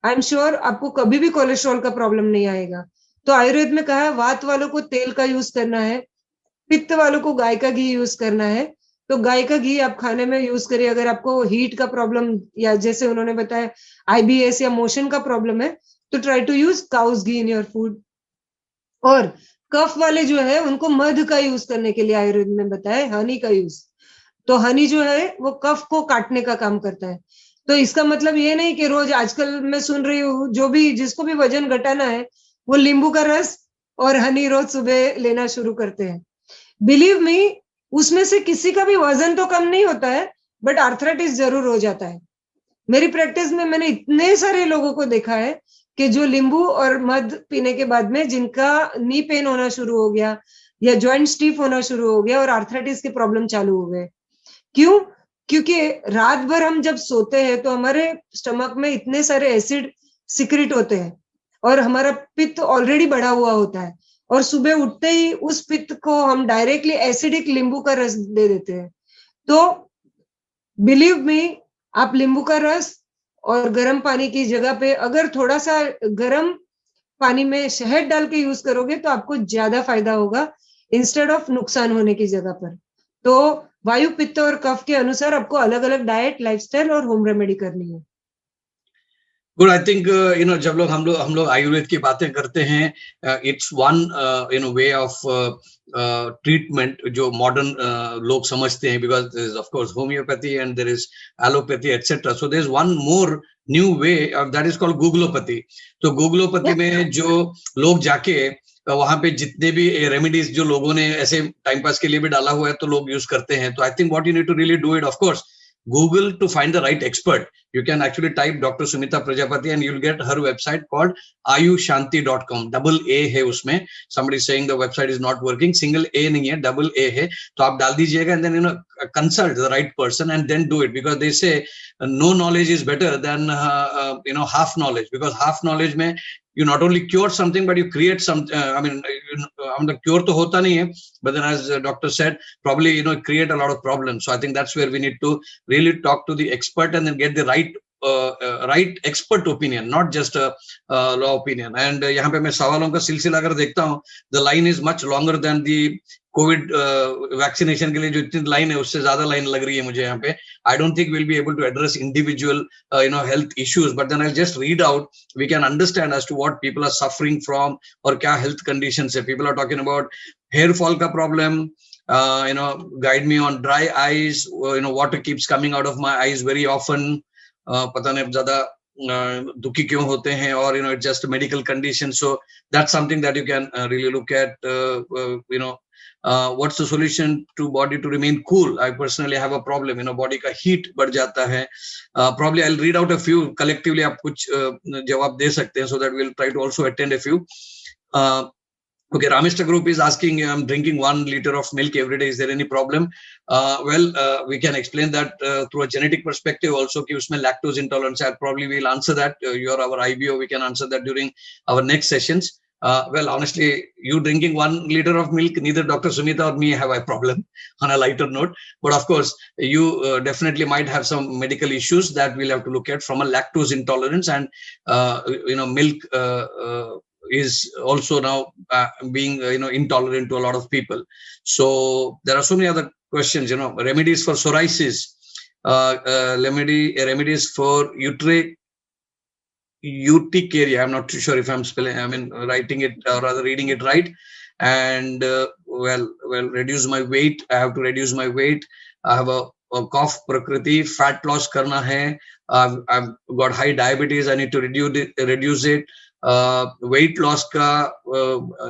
आई एम श्योर आपको कभी भी कोलेस्ट्रॉल का प्रॉब्लम नहीं आएगा। तो आयुर्वेद में कहा है वात वालों को तेल का यूज करना है, पित्त वालों को गाय का घी यूज करना है। तो गाय का घी आप खाने में यूज करिए। अगर आपको हीट का प्रॉब्लम या जैसे उन्होंने बताया आईबीएस या मोशन का प्रॉब्लम है तो try to use cow's ghee in your food. और कफ वाले जो है उनको मध का यूज करने के लिए आयुर्वेद में बताया हनी का यूज। तो हनी जो है वो कफ को काटने का काम करता है। तो इसका मतलब ये नहीं कि रोज, आजकल मैं सुन रही हूँ जो भी जिसको भी वजन घटाना है वो नींबू का रस और हनी रोज सुबह लेना शुरू करते हैं। बिलीव मी, उसमें से किसी का भी वजन तो कम नहीं होता है, बट आर्थराइटिस जरूर हो जाता है। मेरी प्रैक्टिस में मैंने इतने सारे लोगों को देखा है कि जो नींबू और मध पीने के बाद में जिनका नी पेन होना शुरू हो गया या जॉइंट स्टीफ होना शुरू हो गया और आर्थराइटिस के प्रॉब्लम चालू हो गए। क्यों? क्योंकि रात भर हम जब सोते हैं तो हमारे स्टमक में इतने सारे एसिड सिक्रेट होते हैं और हमारा पित्त ऑलरेडी बढ़ा हुआ होता है, और सुबह उठते ही उस पित्त को हम डायरेक्टली एसिडिक नींबू का रस दे देते हैं। तो बिलीव मी, आप नींबू का रस और गर्म पानी की जगह पे अगर थोड़ा सा गर्म पानी में शहद डाल के यूज करोगे तो आपको ज्यादा फायदा होगा इंस्टेड ऑफ नुकसान होने की जगह पर। तो वायु, पित्त और कफ के अनुसार आपको अलग अलग डाइट, लाइफस्टाइल और होम रेमेडी करनी है। गुड, आई थिंक जब हम लोग आयुर्वेद की बातें करते हैं, it's one way of treatment जो मॉडर्न लोग समझते हैं, because there is of course homeopathy and there is allopathy etcetera. So there is one more new way, that is called googleopathy. तो गूगलोपैथी में जो लोग जाके वहां पे जितने भी रेमेडीज जो लोगों ने ऐसे टाइम पास के लिए भी डाला हुआ है तो लोग यूज करते हैं। तो I think what you need to really do it, of course Google to find the right expert. You can actually type Dr. Sumita Prajapati and you'll get her website called ayushanti.com. Double A है उसमें. Somebody is saying the website is not working. Single A नहीं है, double A है. तो आप डाल दीजिएगा and then consult the right person and then do it, because they say no knowledge is better than half knowledge, because half knowledge में you not only cure something but you create some cure तो होता नहीं है, but then as the doctor said, probably create a lot of problems. So I think that's where we need to really talk to the expert and then get the right expert opinion, not just a law opinion. And यहाँ पे मैं सवालों का सिलसिला अगर देखता हूँ, the line is much longer than the Covid vaccination के लिए जो इतनी लाइन है उससे ज्यादा लाइन लग रही है मुझे यहाँ पे. I don't think we'll be able to address individual health issues, but then I'll just read out, we can understand as to what people are suffering from और क्या health conditions है. People are talking about hair fall का problem, guide me on dry eyes, water keeps coming out of my eyes very often, पता नहीं ज्यादा दुखी क्यों होते हैं, और it's just a medical condition. So that's something that you can really look at. What's the solution to body to remain cool? I personally have a problem, body का heat बढ़ जाता है. Probably I'll read out a few. Collectively आप कुछ जवाब दे सकते हैं, so that we'll try to also attend a few. Okay, Rameshta Group is asking, I'm drinking 1 liter of milk every day. Is there any problem? We can explain that through a genetic perspective also. कि उसमें lactose intolerance है. Probably we'll answer that. You're our IBO. We can answer that during our next sessions. Well, honestly, you drinking 1 liter of milk, neither Dr. Sumita or me have a problem, on a lighter note. But of course, you definitely might have some medical issues that we'll have to look at from a lactose intolerance, and milk is also now being intolerant to a lot of people. So there are so many other questions. Remedies for psoriasis, remedies for urticaria. I'm not too sure if I'm writing it or rather reading it right. And reduce my weight. I have to reduce my weight. I have a cough prakriti. Fat loss karna hai. I've got high diabetes. I need to reduce it. Weight loss ka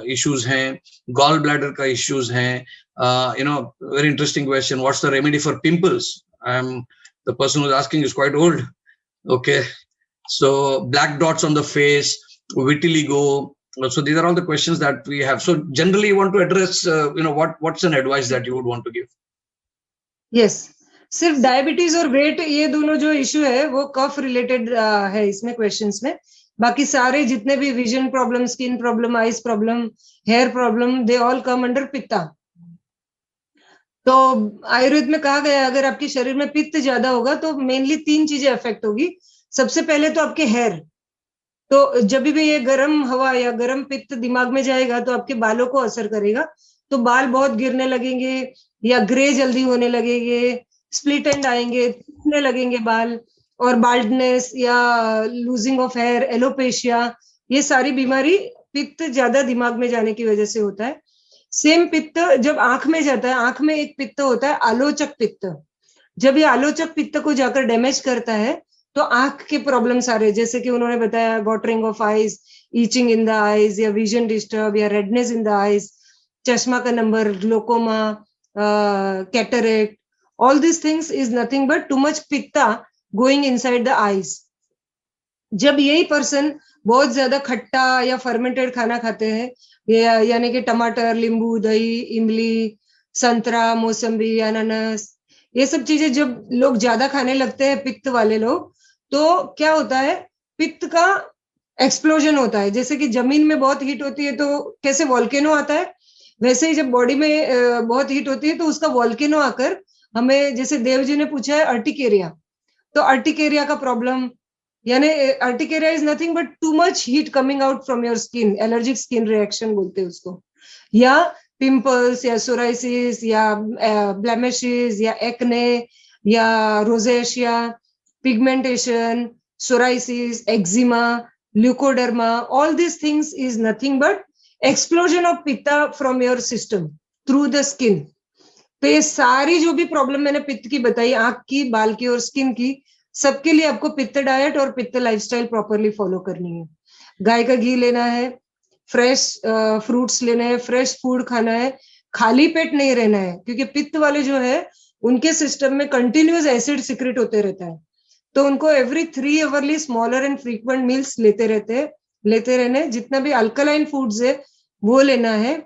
issues hain. Gallbladder ka issues hain. Very interesting question. What's the remedy for pimples? The person who's asking is quite old. Okay. So black dots on the face, vitiligo. So these are all the questions that we have. So generally you want to address, what's an advice that you would want to give? Yes. सिर्फ diabetes और wait ये दोनों जो issue है वो कफ related है इसमें questions में. बाकी सारे जितने भी vision problem, skin problem, eyes problem, hair problem, they all come under pitta. तो आयुर्वेद में कहा गया अगर आपके शरीर में पित्त ज्यादा होगा तो मेनली 3 चीजें अफेक्ट होगी. सबसे पहले तो आपके हेयर. तो जब भी ये गर्म हवा या गर्म पित्त दिमाग में जाएगा तो आपके बालों को असर करेगा. तो बाल बहुत गिरने लगेंगे या ग्रे जल्दी होने लगेंगे, स्प्लिट एंड आएंगे, टूटने लगेंगे बाल, और बाल्डनेस या लूजिंग ऑफ हेयर, एलोपेशिया, ये सारी बीमारी पित्त ज्यादा दिमाग में जाने की वजह से होता है. सेम पित्त जब आंख में जाता है, आंख में एक पित्त होता है आलोचक पित्त. जब ये आलोचक पित्त को जाकर डैमेज करता है तो आंख के प्रॉब्लम सारे, जैसे कि उन्होंने बताया watering of eyes, itching in the eyes, या विजन डिस्टर्ब, या रेडनेस इन द आईज, चश्मा का number, glaucoma, cataract, all these things is nothing but too much pitta going inside the eyes. जब यही पर्सन बहुत ज्यादा खट्टा या फर्मेंटेड खाना खाते हैं, यानी कि टमाटर, नींबू, दही, इमली, संतरा, मौसम्बी, अनानास, ये सब चीजें जब लोग ज्यादा खाने लगते हैं पित्त वाले लोग, तो क्या होता है, पित्त का एक्सप्लोजन होता है. जैसे कि जमीन में बहुत हीट होती है तो कैसे वॉल्केनो आता है, वैसे ही जब बॉडी में बहुत हीट होती है तो उसका वॉल्केनो आकर हमें, जैसे देव जी ने पूछा है अर्टिकेरिया, तो अर्टिकेरिया का प्रॉब्लम, यानी urticaria is nothing but too much heat coming out from your skin, allergic skin reaction बोलते हैं उसको, या पिंपल्स, या सोराइसिस, या ब्लेमिशेस, या एक्ने, या rosacea, pigmentation, psoriasis, eczema, leucoderma, all this things is nothing but explosion of pitta from your system through the skin. तो ये सारी जो भी प्रॉब्लम मैंने पित्त की बताई, आंख की, बाल की और स्किन की, सबके लिए आपको पित्त डाइट और पित्त लाइफस्टाइल प्रॉपरली फॉलो करनी है. गाय का घी लेना है, फ्रेश फ्रूट्स लेने हैं, फ्रेश फूड खाना है, खाली पेट नहीं रहना है, क्योंकि पित्त वाले जो है उनके सिस्टम में कंटिन्यूअस एसिड सिक्रेट होते रहता है. तो उनको every 3 hourly smaller and frequent meals लेते रहने. जितना भी अल्कलाइन फूड्स है वो लेना है.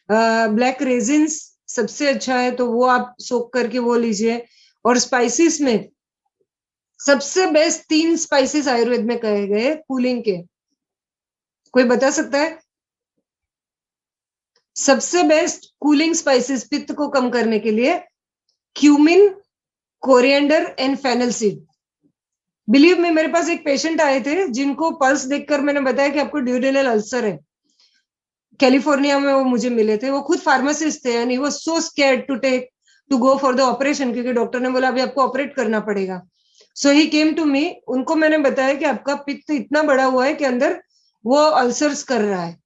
ब्लैक रेजिन्स सबसे अच्छा है, तो वो आप सोक करके वो लीजिए. और स्पाइसेस में सबसे बेस्ट 3 स्पाइसेस आयुर्वेद में कहे गए कूलिंग के, कोई बता सकता है? सबसे बेस्ट कूलिंग स्पाइसेस पित्त को कम करने के लिए cumin, coriander and fennel seed. Believe me, मेरे पास एक पेशेंट आए थे जिनको पल्स देखकर मैंने बताया कि आपको ड्यूडेनल अल्सर है. कैलिफोर्निया में वो मुझे मिले थे, वो खुद फार्मासिस्ट थे, and he was so scared to go for the operation, क्योंकि डॉक्टर ने बोला अभी आपको ऑपरेट करना पड़ेगा. So he came to me. उनको मैंने बताया कि आपका पित्त इतना बड़ा हुआ है कि अंदर वो अल्सर्स कर रहा है.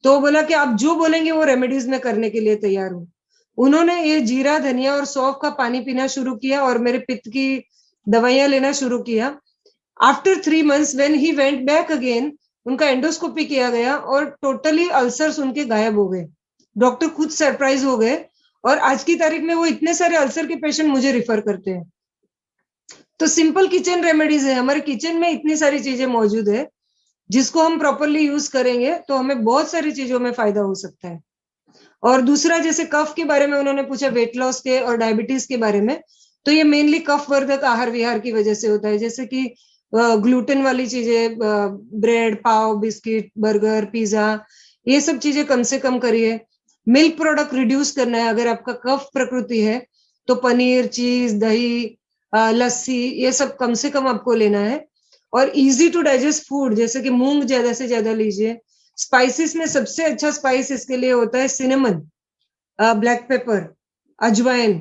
तो बोला कि आप जो बोलेंगे वो रेमेडीज में करने के लिए तैयार हूँ. उन्होंने ये जीरा, धनिया और सौंफ का पानी पीना शुरू किया और मेरे पित्त की दवाइयां लेना शुरू किया. After 3 months when he went back again, उनका एंडोस्कोपी किया गया और टोटली अल्सर्स उनके गायब हो गए. डॉक्टर खुद सरप्राइज हो गए और आज की तारीख में वो इतने सारे अल्सर के पेशेंट मुझे रिफर करते हैं। तो सिंपल किचन रेमेडीज है, हमारे किचन में इतनी सारी चीजें मौजूद है जिसको हम प्रॉपरली यूज करेंगे तो हमें बहुत सारी चीजों में फायदा हो सकता है। और दूसरा, जैसे कफ के बारे में उन्होंने पूछा, वेट लॉस के और डायबिटीज के बारे में, तो ये मेनली कफ वर्धक आहार विहार की वजह से होता है, जैसे कि ग्लूटेन वाली चीजें, ब्रेड, पाव, बिस्किट, बर्गर, पिज्जा, ये सब चीजें कम से कम करिए। मिल्क प्रोडक्ट रिड्यूस करना है, अगर आपका कफ प्रकृति है तो पनीर, चीज, दही, लस्सी, ये सब कम से कम आपको लेना है। और इजी टू डाइजेस्ट फूड, जैसे कि मूंग ज्यादा से ज्यादा लीजिए। स्पाइसेस में सबसे अच्छा स्पाइस इसके लिए होता है सिनेमन, ब्लैक पेपर, अजवाइन,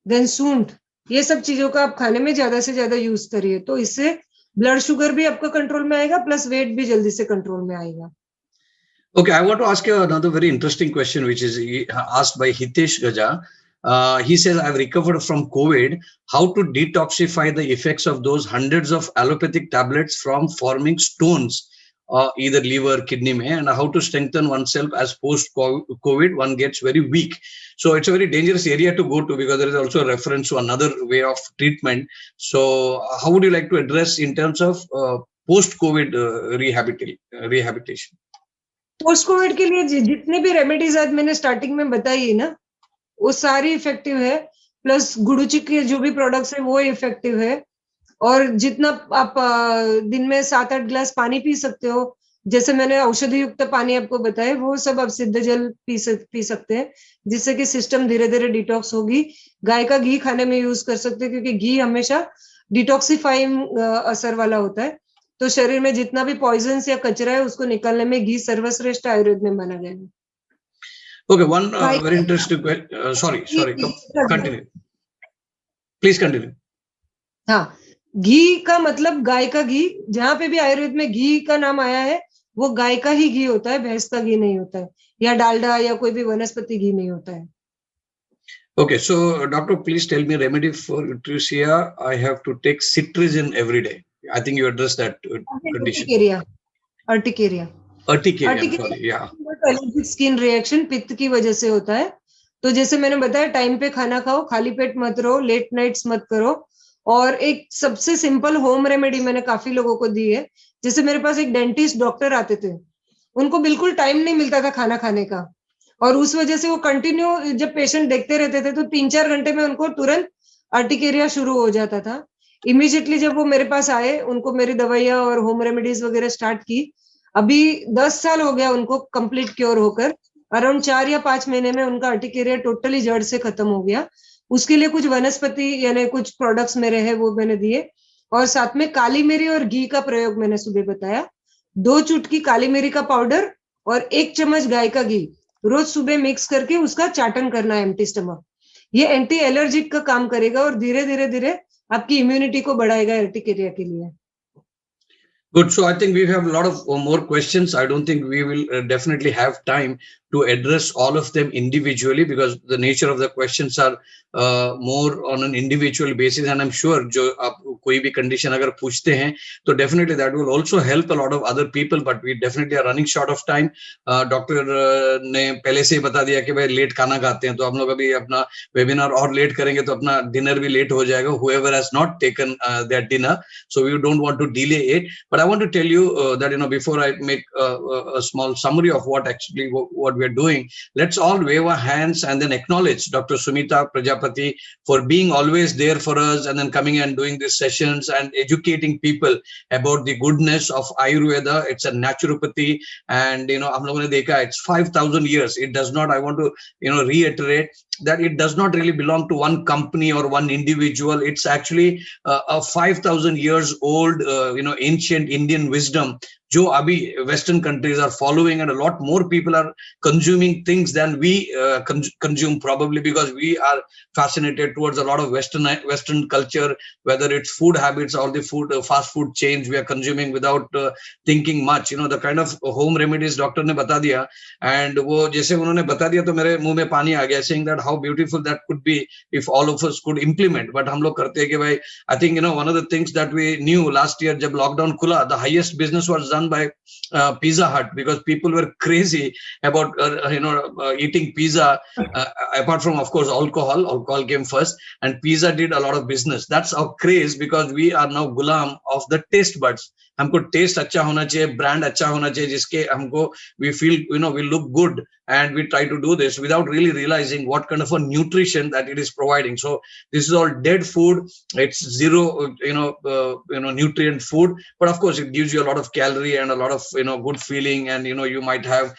देन सूंठ, ये सब चीजों का आप खाने में ज्यादा से ज्यादा यूज करिए, तो इससे ब्लड शुगर भी आपका कंट्रोल में आएगा, प्लस वेट भी जल्दी से कंट्रोल में आएगा। Okay, I want to ask you another very interesting question, which is asked by Hitesh Gaja. He says, I've recovered from COVID. How to detoxify the effects of those hundreds of allopathic tablets from forming stones, either liver, kidney, and how to strengthen oneself as post-COVID one gets very weak. So it's a very dangerous area to go to because there is also a reference to another way of treatment. So how would you like to address in terms of post-COVID rehabilitation? Post Covid के लिए जितने भी remedies आज मैंने starting में बताई है ना, वो सारी इफेक्टिव है, प्लस गुड़ुची के जो भी प्रोडक्ट्स है वो इफेक्टिव है। और जितना आप दिन में 7-8 ग्लास पानी पी सकते हो, जैसे मैंने औषधि युक्त पानी आपको बताया, वो सब आप सिद्ध जल पी सकते हैं, जिससे कि सिस्टम धीरे धीरे डिटॉक्स होगी। गाय का घी खाने में यूज कर सकते हैं, क्योंकि घी हमेशा डिटॉक्सिफाइंग असर वाला होता है। तो शरीर में जितना भी पॉइजन या कचरा है उसको निकालने में घी सर्वश्रेष्ठ आयुर्वेद में माना गया है। Okay, one very interesting question. Sorry, continue. Please continue. हाँ, घी का मतलब गाय का घी, जहाँ पे भी आयुर्वेद में घी का नाम आया है वो गाय का ही घी होता है, भैंस का घी नहीं होता है, या डालडा या कोई भी वनस्पति घी नहीं होता है। Okay, so doctor, please tell me remedy for urticaria. I have to take cetirizine every day. I think you addressed that condition. Urticaria, sorry, yeah. Allergic skin reaction पित्त की वजह से होता है। तो जैसे मैंने बताया, टाइम पे खाना खाओ, खाली पेट मत रहो, लेट नाइट्स मत करो। और एक सबसे सिंपल होम रेमेडी मैंने काफी लोगों को दी है। जैसे मेरे पास एक डेंटिस्ट डॉक्टर आते थे, उनको बिल्कुल टाइम नहीं मिलता था खाना खाने का, और उस वजह से वो कंटिन्यू जब पेशेंट देखते रहते थे तो 3-4 घंटे में उनको तुरंत अर्टिकेरिया शुरू हो जाता था। इमीडिएटली जब वो मेरे पास आए, उनको मेरी दवाइयां और होम रेमेडीज वगैरह स्टार्ट की, अभी 10 साल हो गया उनको कंप्लीट क्योर होकर। अराउंड 4 या 5 महीने में उनका अर्टिकेरिया टोटली जड़ से खत्म हो गया। उसके लिए कुछ वनस्पति यानी कुछ प्रोडक्ट्स मेरे हैं वो मैंने दिए, और साथ में काली मिरी और घी का प्रयोग मैंने सुबह बताया। 2 चुटकी काली मिरी का पाउडर और 1 चम्मच गाय का घी रोज सुबह मिक्स करके उसका चाटन करना है एम्प्टी स्टमक। ये एंटी एलर्जिक का काम करेगा और धीरे धीरे आपकी इम्यूनिटी को बढ़ाएगा अर्टिकेरिया के लिए। Good. So I think we have a lot of more questions. I don't think we will definitely have time to address all of them individually because the nature of the questions are more on an individual basis. And I'm sure जो आप कोई भी condition अगर पूछते हैं तो definitely that will also help a lot of other people. But we definitely are running short of time. Doctor ने पहले से ही बता दिया कि भाई लेट खाना खाते हैं, तो हम लोग अभी अपना वेबिनार और लेट करेंगे तो अपना डिनर भी लेट हो जाएगा. Whoever has not taken their dinner, so we don't want to delay it. But I want to tell you that before I make a small summary of what actually what we are doing, let's all wave our hands and then acknowledge Dr. Sumita Prajapati for being always there for us and then coming and doing these sessions and educating people about the goodness of Ayurveda. It's a naturopathy, and हम लोगों ने देखा it's 5,000 years. It does not, I want to reiterate that it does not really belong to one company or one individual. It's actually a 5,000 years old ancient Indian wisdom जो अभी Western countries are following, and a lot more people are consuming things than we consume, probably because we are fascinated towards a lot of Western culture, whether it's food habits or the food fast food chains we are consuming without thinking much. The kind of home remedies doctor ने बता दिया, and वो जैसे उन्होंने बता दिया तो मेरे मुंह में पानी आ गया, saying that how beautiful that could be if all of us could implement. But हम लोग करते हैं कि भाई, I think one of the things that we knew last year जब lockdown खुला, the highest business was done done by Pizza Hut, because people were crazy about eating pizza. Apart from, of course, alcohol came first, and pizza did a lot of business. That's our craze, because we are now gulam of the taste buds. हमको test अच्छा होना चाहिए, brand अच्छा होना चाहिए, जिसके हमको we feel, we look good, and we try to do this without really realizing what kind of a nutrition that it is providing. So this is all dead food. It's zero nutrient food, but of course it gives you a lot of calorie and a lot of good feeling, and you might have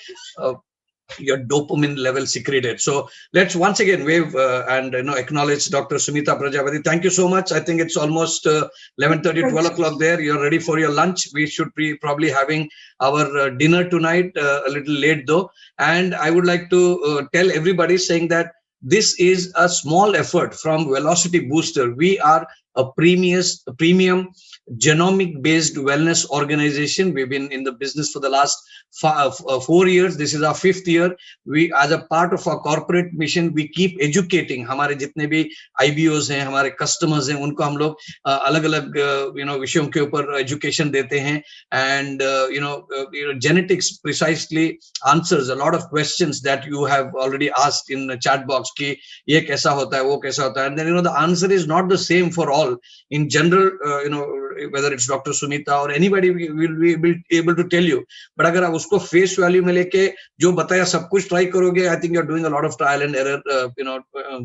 your dopamine level secreted. So let's once again wave and acknowledge Dr. Sumita Prajapati. Thank you so much. I think it's almost 11:30, 12 o'clock there. You're ready for your lunch. We should be probably having our dinner tonight, a little late though. And I would like to tell everybody, saying that this is a small effort from Velocity Booster. We are a premium genomic based wellness organization. We've been in the business for the last 4 years. This is our 5th year. We, as a part of our corporate mission, we keep educating. हमारे जितने भी IBOs हैं, हमारे customers हैं, उनको हम लोग अलग-अलग विषयों के ऊपर education देते हैं. And genetics precisely answers a lot of questions that you have already asked in the chat box. कि ये कैसा होता है, वो कैसा होता है. And then the answer is not the same for all. In general, whether it's Dr. Sumita or anybody, will be able to tell you. But अगर आप उसको face value में लेके जो बताया सब कुछ try करोगे, I think you're doing a lot of trial and error,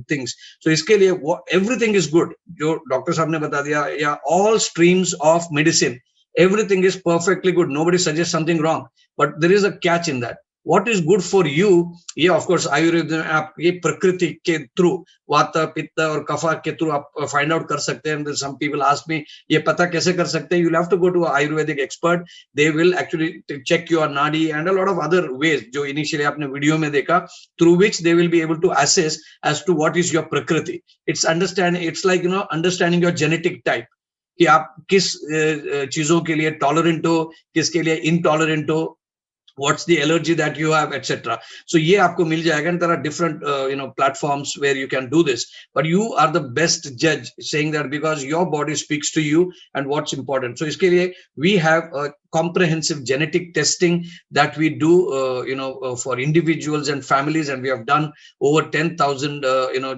things. So इसके लिए everything is good. जो डॉक्टर साहब ने बता दिया, या all streams of medicine, everything is perfectly good. Nobody suggests something wrong. But there is a catch in that. What is good for you? Yeah, of course, Ayurveda आप ये प्रकृति के through, वाता पित्ता और कफा के through आप find out कर सकते हैं. Some people ask me, ये पता कैसे कर सकते हैं? You'll have to go to an Ayurvedic expert. They will actually check your nadi and a lot of other ways जो initially आपने वीडियो में देखा, through which they will be able to assess as to what is your prakriti. It's like understanding your genetic type. कि आप किस चीजों के लिए tolerant हो, किसके लिए intolerant हो, what's the allergy that you have, etc. So ये आपको मिल जाएगा, and there are different platforms where you can do this, but you are the best judge, saying that because your body speaks to you and what's important. So इसके लिए we have a comprehensive genetic testing that we do for individuals and families, and we have done over 10,000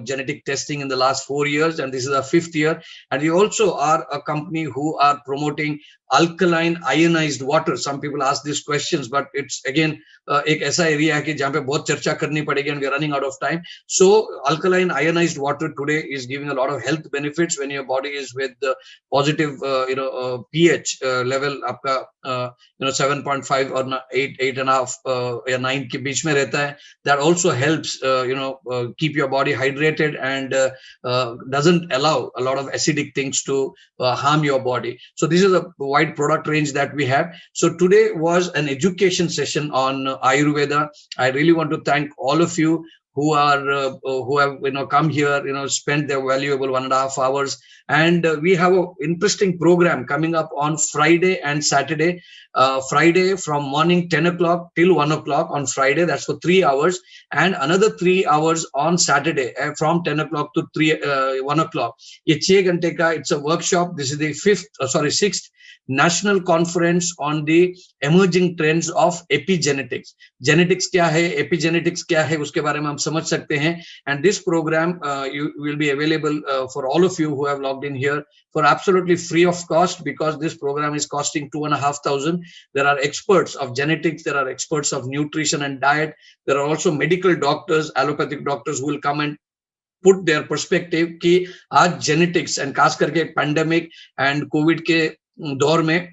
genetic testing in the last 4 years, and this is our 5th year. And we also are a company who are promoting alkaline ionized water. Some people ask these questions, but it's again एक ऐसा area है कि जहाँ पे बहुत चर्चा करनी पड़ेगी, and we are running out of time. So alkaline ionized water today is giving a lot of health benefits when your body is with the positive pH level आपका 7.5 or 8.5 या 9 के बीच में रहता है. That also helps keep your body hydrated and doesn't allow a lot of acidic things to harm your body. So this is a wide product range that we have. So today was an education session on Ayurveda. I really want to thank all of you who have come here, spent their valuable 1.5 hours, and we have an interesting program coming up on Friday and Saturday. Friday from morning 10 o'clock till 1 o'clock on Friday, that's for 3 hours, and another 3 hours on Saturday from 10 o'clock to 1 o'clock. ये 6 घंटे का, it's a workshop. This is the 6th National Conference on the Emerging Trends of Epigenetics. Genetics क्या है, epigenetics क्या है, उसके बारे में हम समझ सकते हैं. And this program you will be available for all of you who have logged in here for absolutely free of cost, because this program is costing 2,500. There are experts of genetics, there are experts of nutrition and diet. There are also medical doctors, allopathic doctors who will come and put their perspective कि आज genetics and खास करके pandemic and COVID के दौर में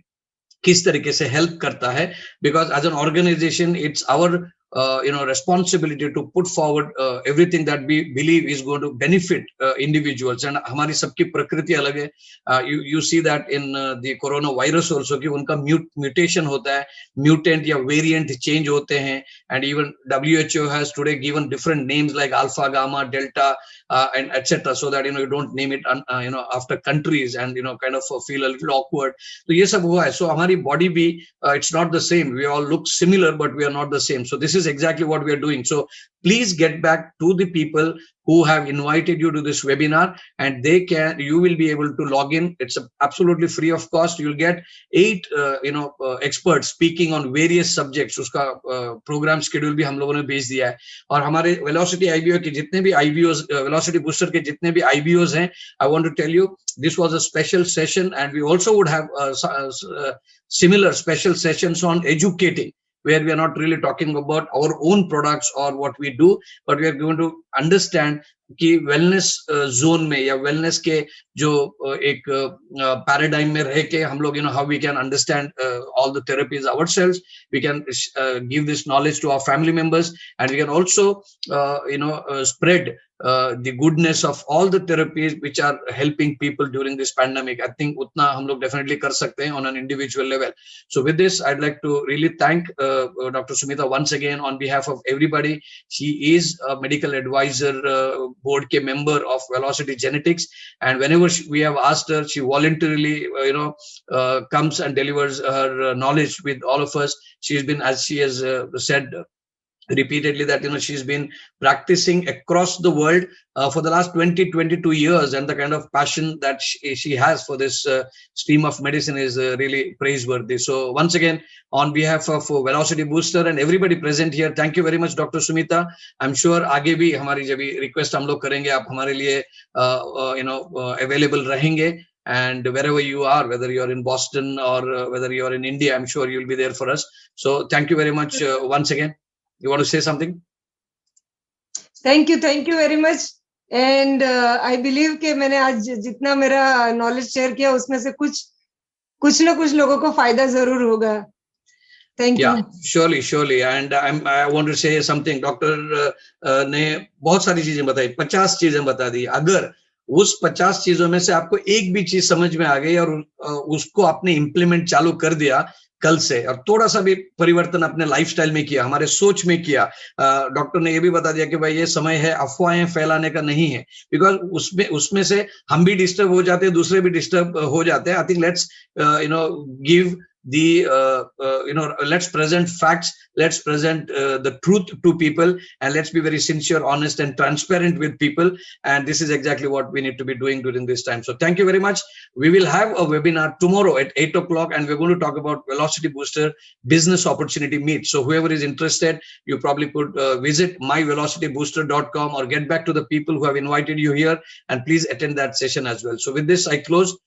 किस तरीके से हेल्प करता है. Because as an organization, it's our responsibility to put forward everything that we believe is going to benefit individuals. And हमारी सबकी प्रकृति अलग है. You see that in the coronavirus also कि उनका mutation होता है, mutant या variant change होते हैं, and even WHO has today given different names like alpha, gamma, delta, and etc. so that you don't name it after countries and kind of feel a little awkward. So ये सब हुआ है. So हमारी body भी it's not the same. We all look similar, but we are not the same. So this is exactly what we are doing. So please get back to the people who have invited you to this webinar, and you will be able to log in. It's absolutely free of cost. You'll get 8 experts speaking on various subjects. Uska program schedule bhi hum logon ne bhej diya hai, aur hamare Velocity IBO ke jitne bhi IBOs, Velocity Booster ke jitne bhi IBOs hain, I want to tell you this was a special session, and we also would have similar special sessions on educating, where we are not really talking about our own products or what we do, but we are going to understand कि wellness zone में या wellness के जो एक paradigm में रह के हम लोग how we can understand all the therapies ourselves, we can give this knowledge to our family members, and we can also spread the goodness of all the therapies which are helping people during this pandemic. I think utna hum log definitely kar sakte hain on an individual level. So with this, I'd like to really thank Dr. Sumita once again on behalf of everybody. She is a medical advisor board ke member of Velocity Genetics, and whenever we have asked her, she voluntarily comes and delivers her knowledge with all of us. She's been, as she has said repeatedly, that she's been practicing across the world for the last 22 years, and the kind of passion that she has for this stream of medicine is really praiseworthy. So once again, on behalf of Velocity Booster and everybody present here, thank you very much, Dr. Sumita. I'm sure आगे भी हमारी जब request हम लोग करेंगे, आप हमारे लिए available रहेंगे. And wherever you are, whether you're in Boston or whether you're in India, I'm sure you'll be there for us. So thank you very much once again. You want to say something? Thank you very much. And I believe कि मैंने आज जितना मेरा knowledge share किया उसमें से कुछ ना कुछ लोगों को फायदा जरूर होगा. Thank you. Yeah, surely. And I want to say something. Doctor ने बहुत सारी चीजें बताई, 50 चीजें बता दी. अगर उस 50 चीजों में से आपको एक भी चीज समझ में आ गई और उसको आपने इम्प्लीमेंट चालू कर दिया कल से, और थोड़ा सा भी परिवर्तन अपने लाइफस्टाइल में किया, हमारे सोच में किया, डॉक्टर ने ये भी बता दिया कि भाई ये समय है अफवाहें फैलाने का नहीं है, बिकॉज उसमें से हम भी डिस्टर्ब हो जाते हैं, दूसरे भी डिस्टर्ब हो जाते हैं. I think let's give let's present facts, let's present the truth to people, and let's be very sincere, honest and transparent with people. And this is exactly what we need to be doing during this time. So thank you very much. We will have a webinar tomorrow at 8 o'clock, and we're going to talk about Velocity Booster Business Opportunity Meet. So whoever is interested, you probably could visit myvelocitybooster.com or get back to the people who have invited you here, and please attend that session as well. So with this, I close.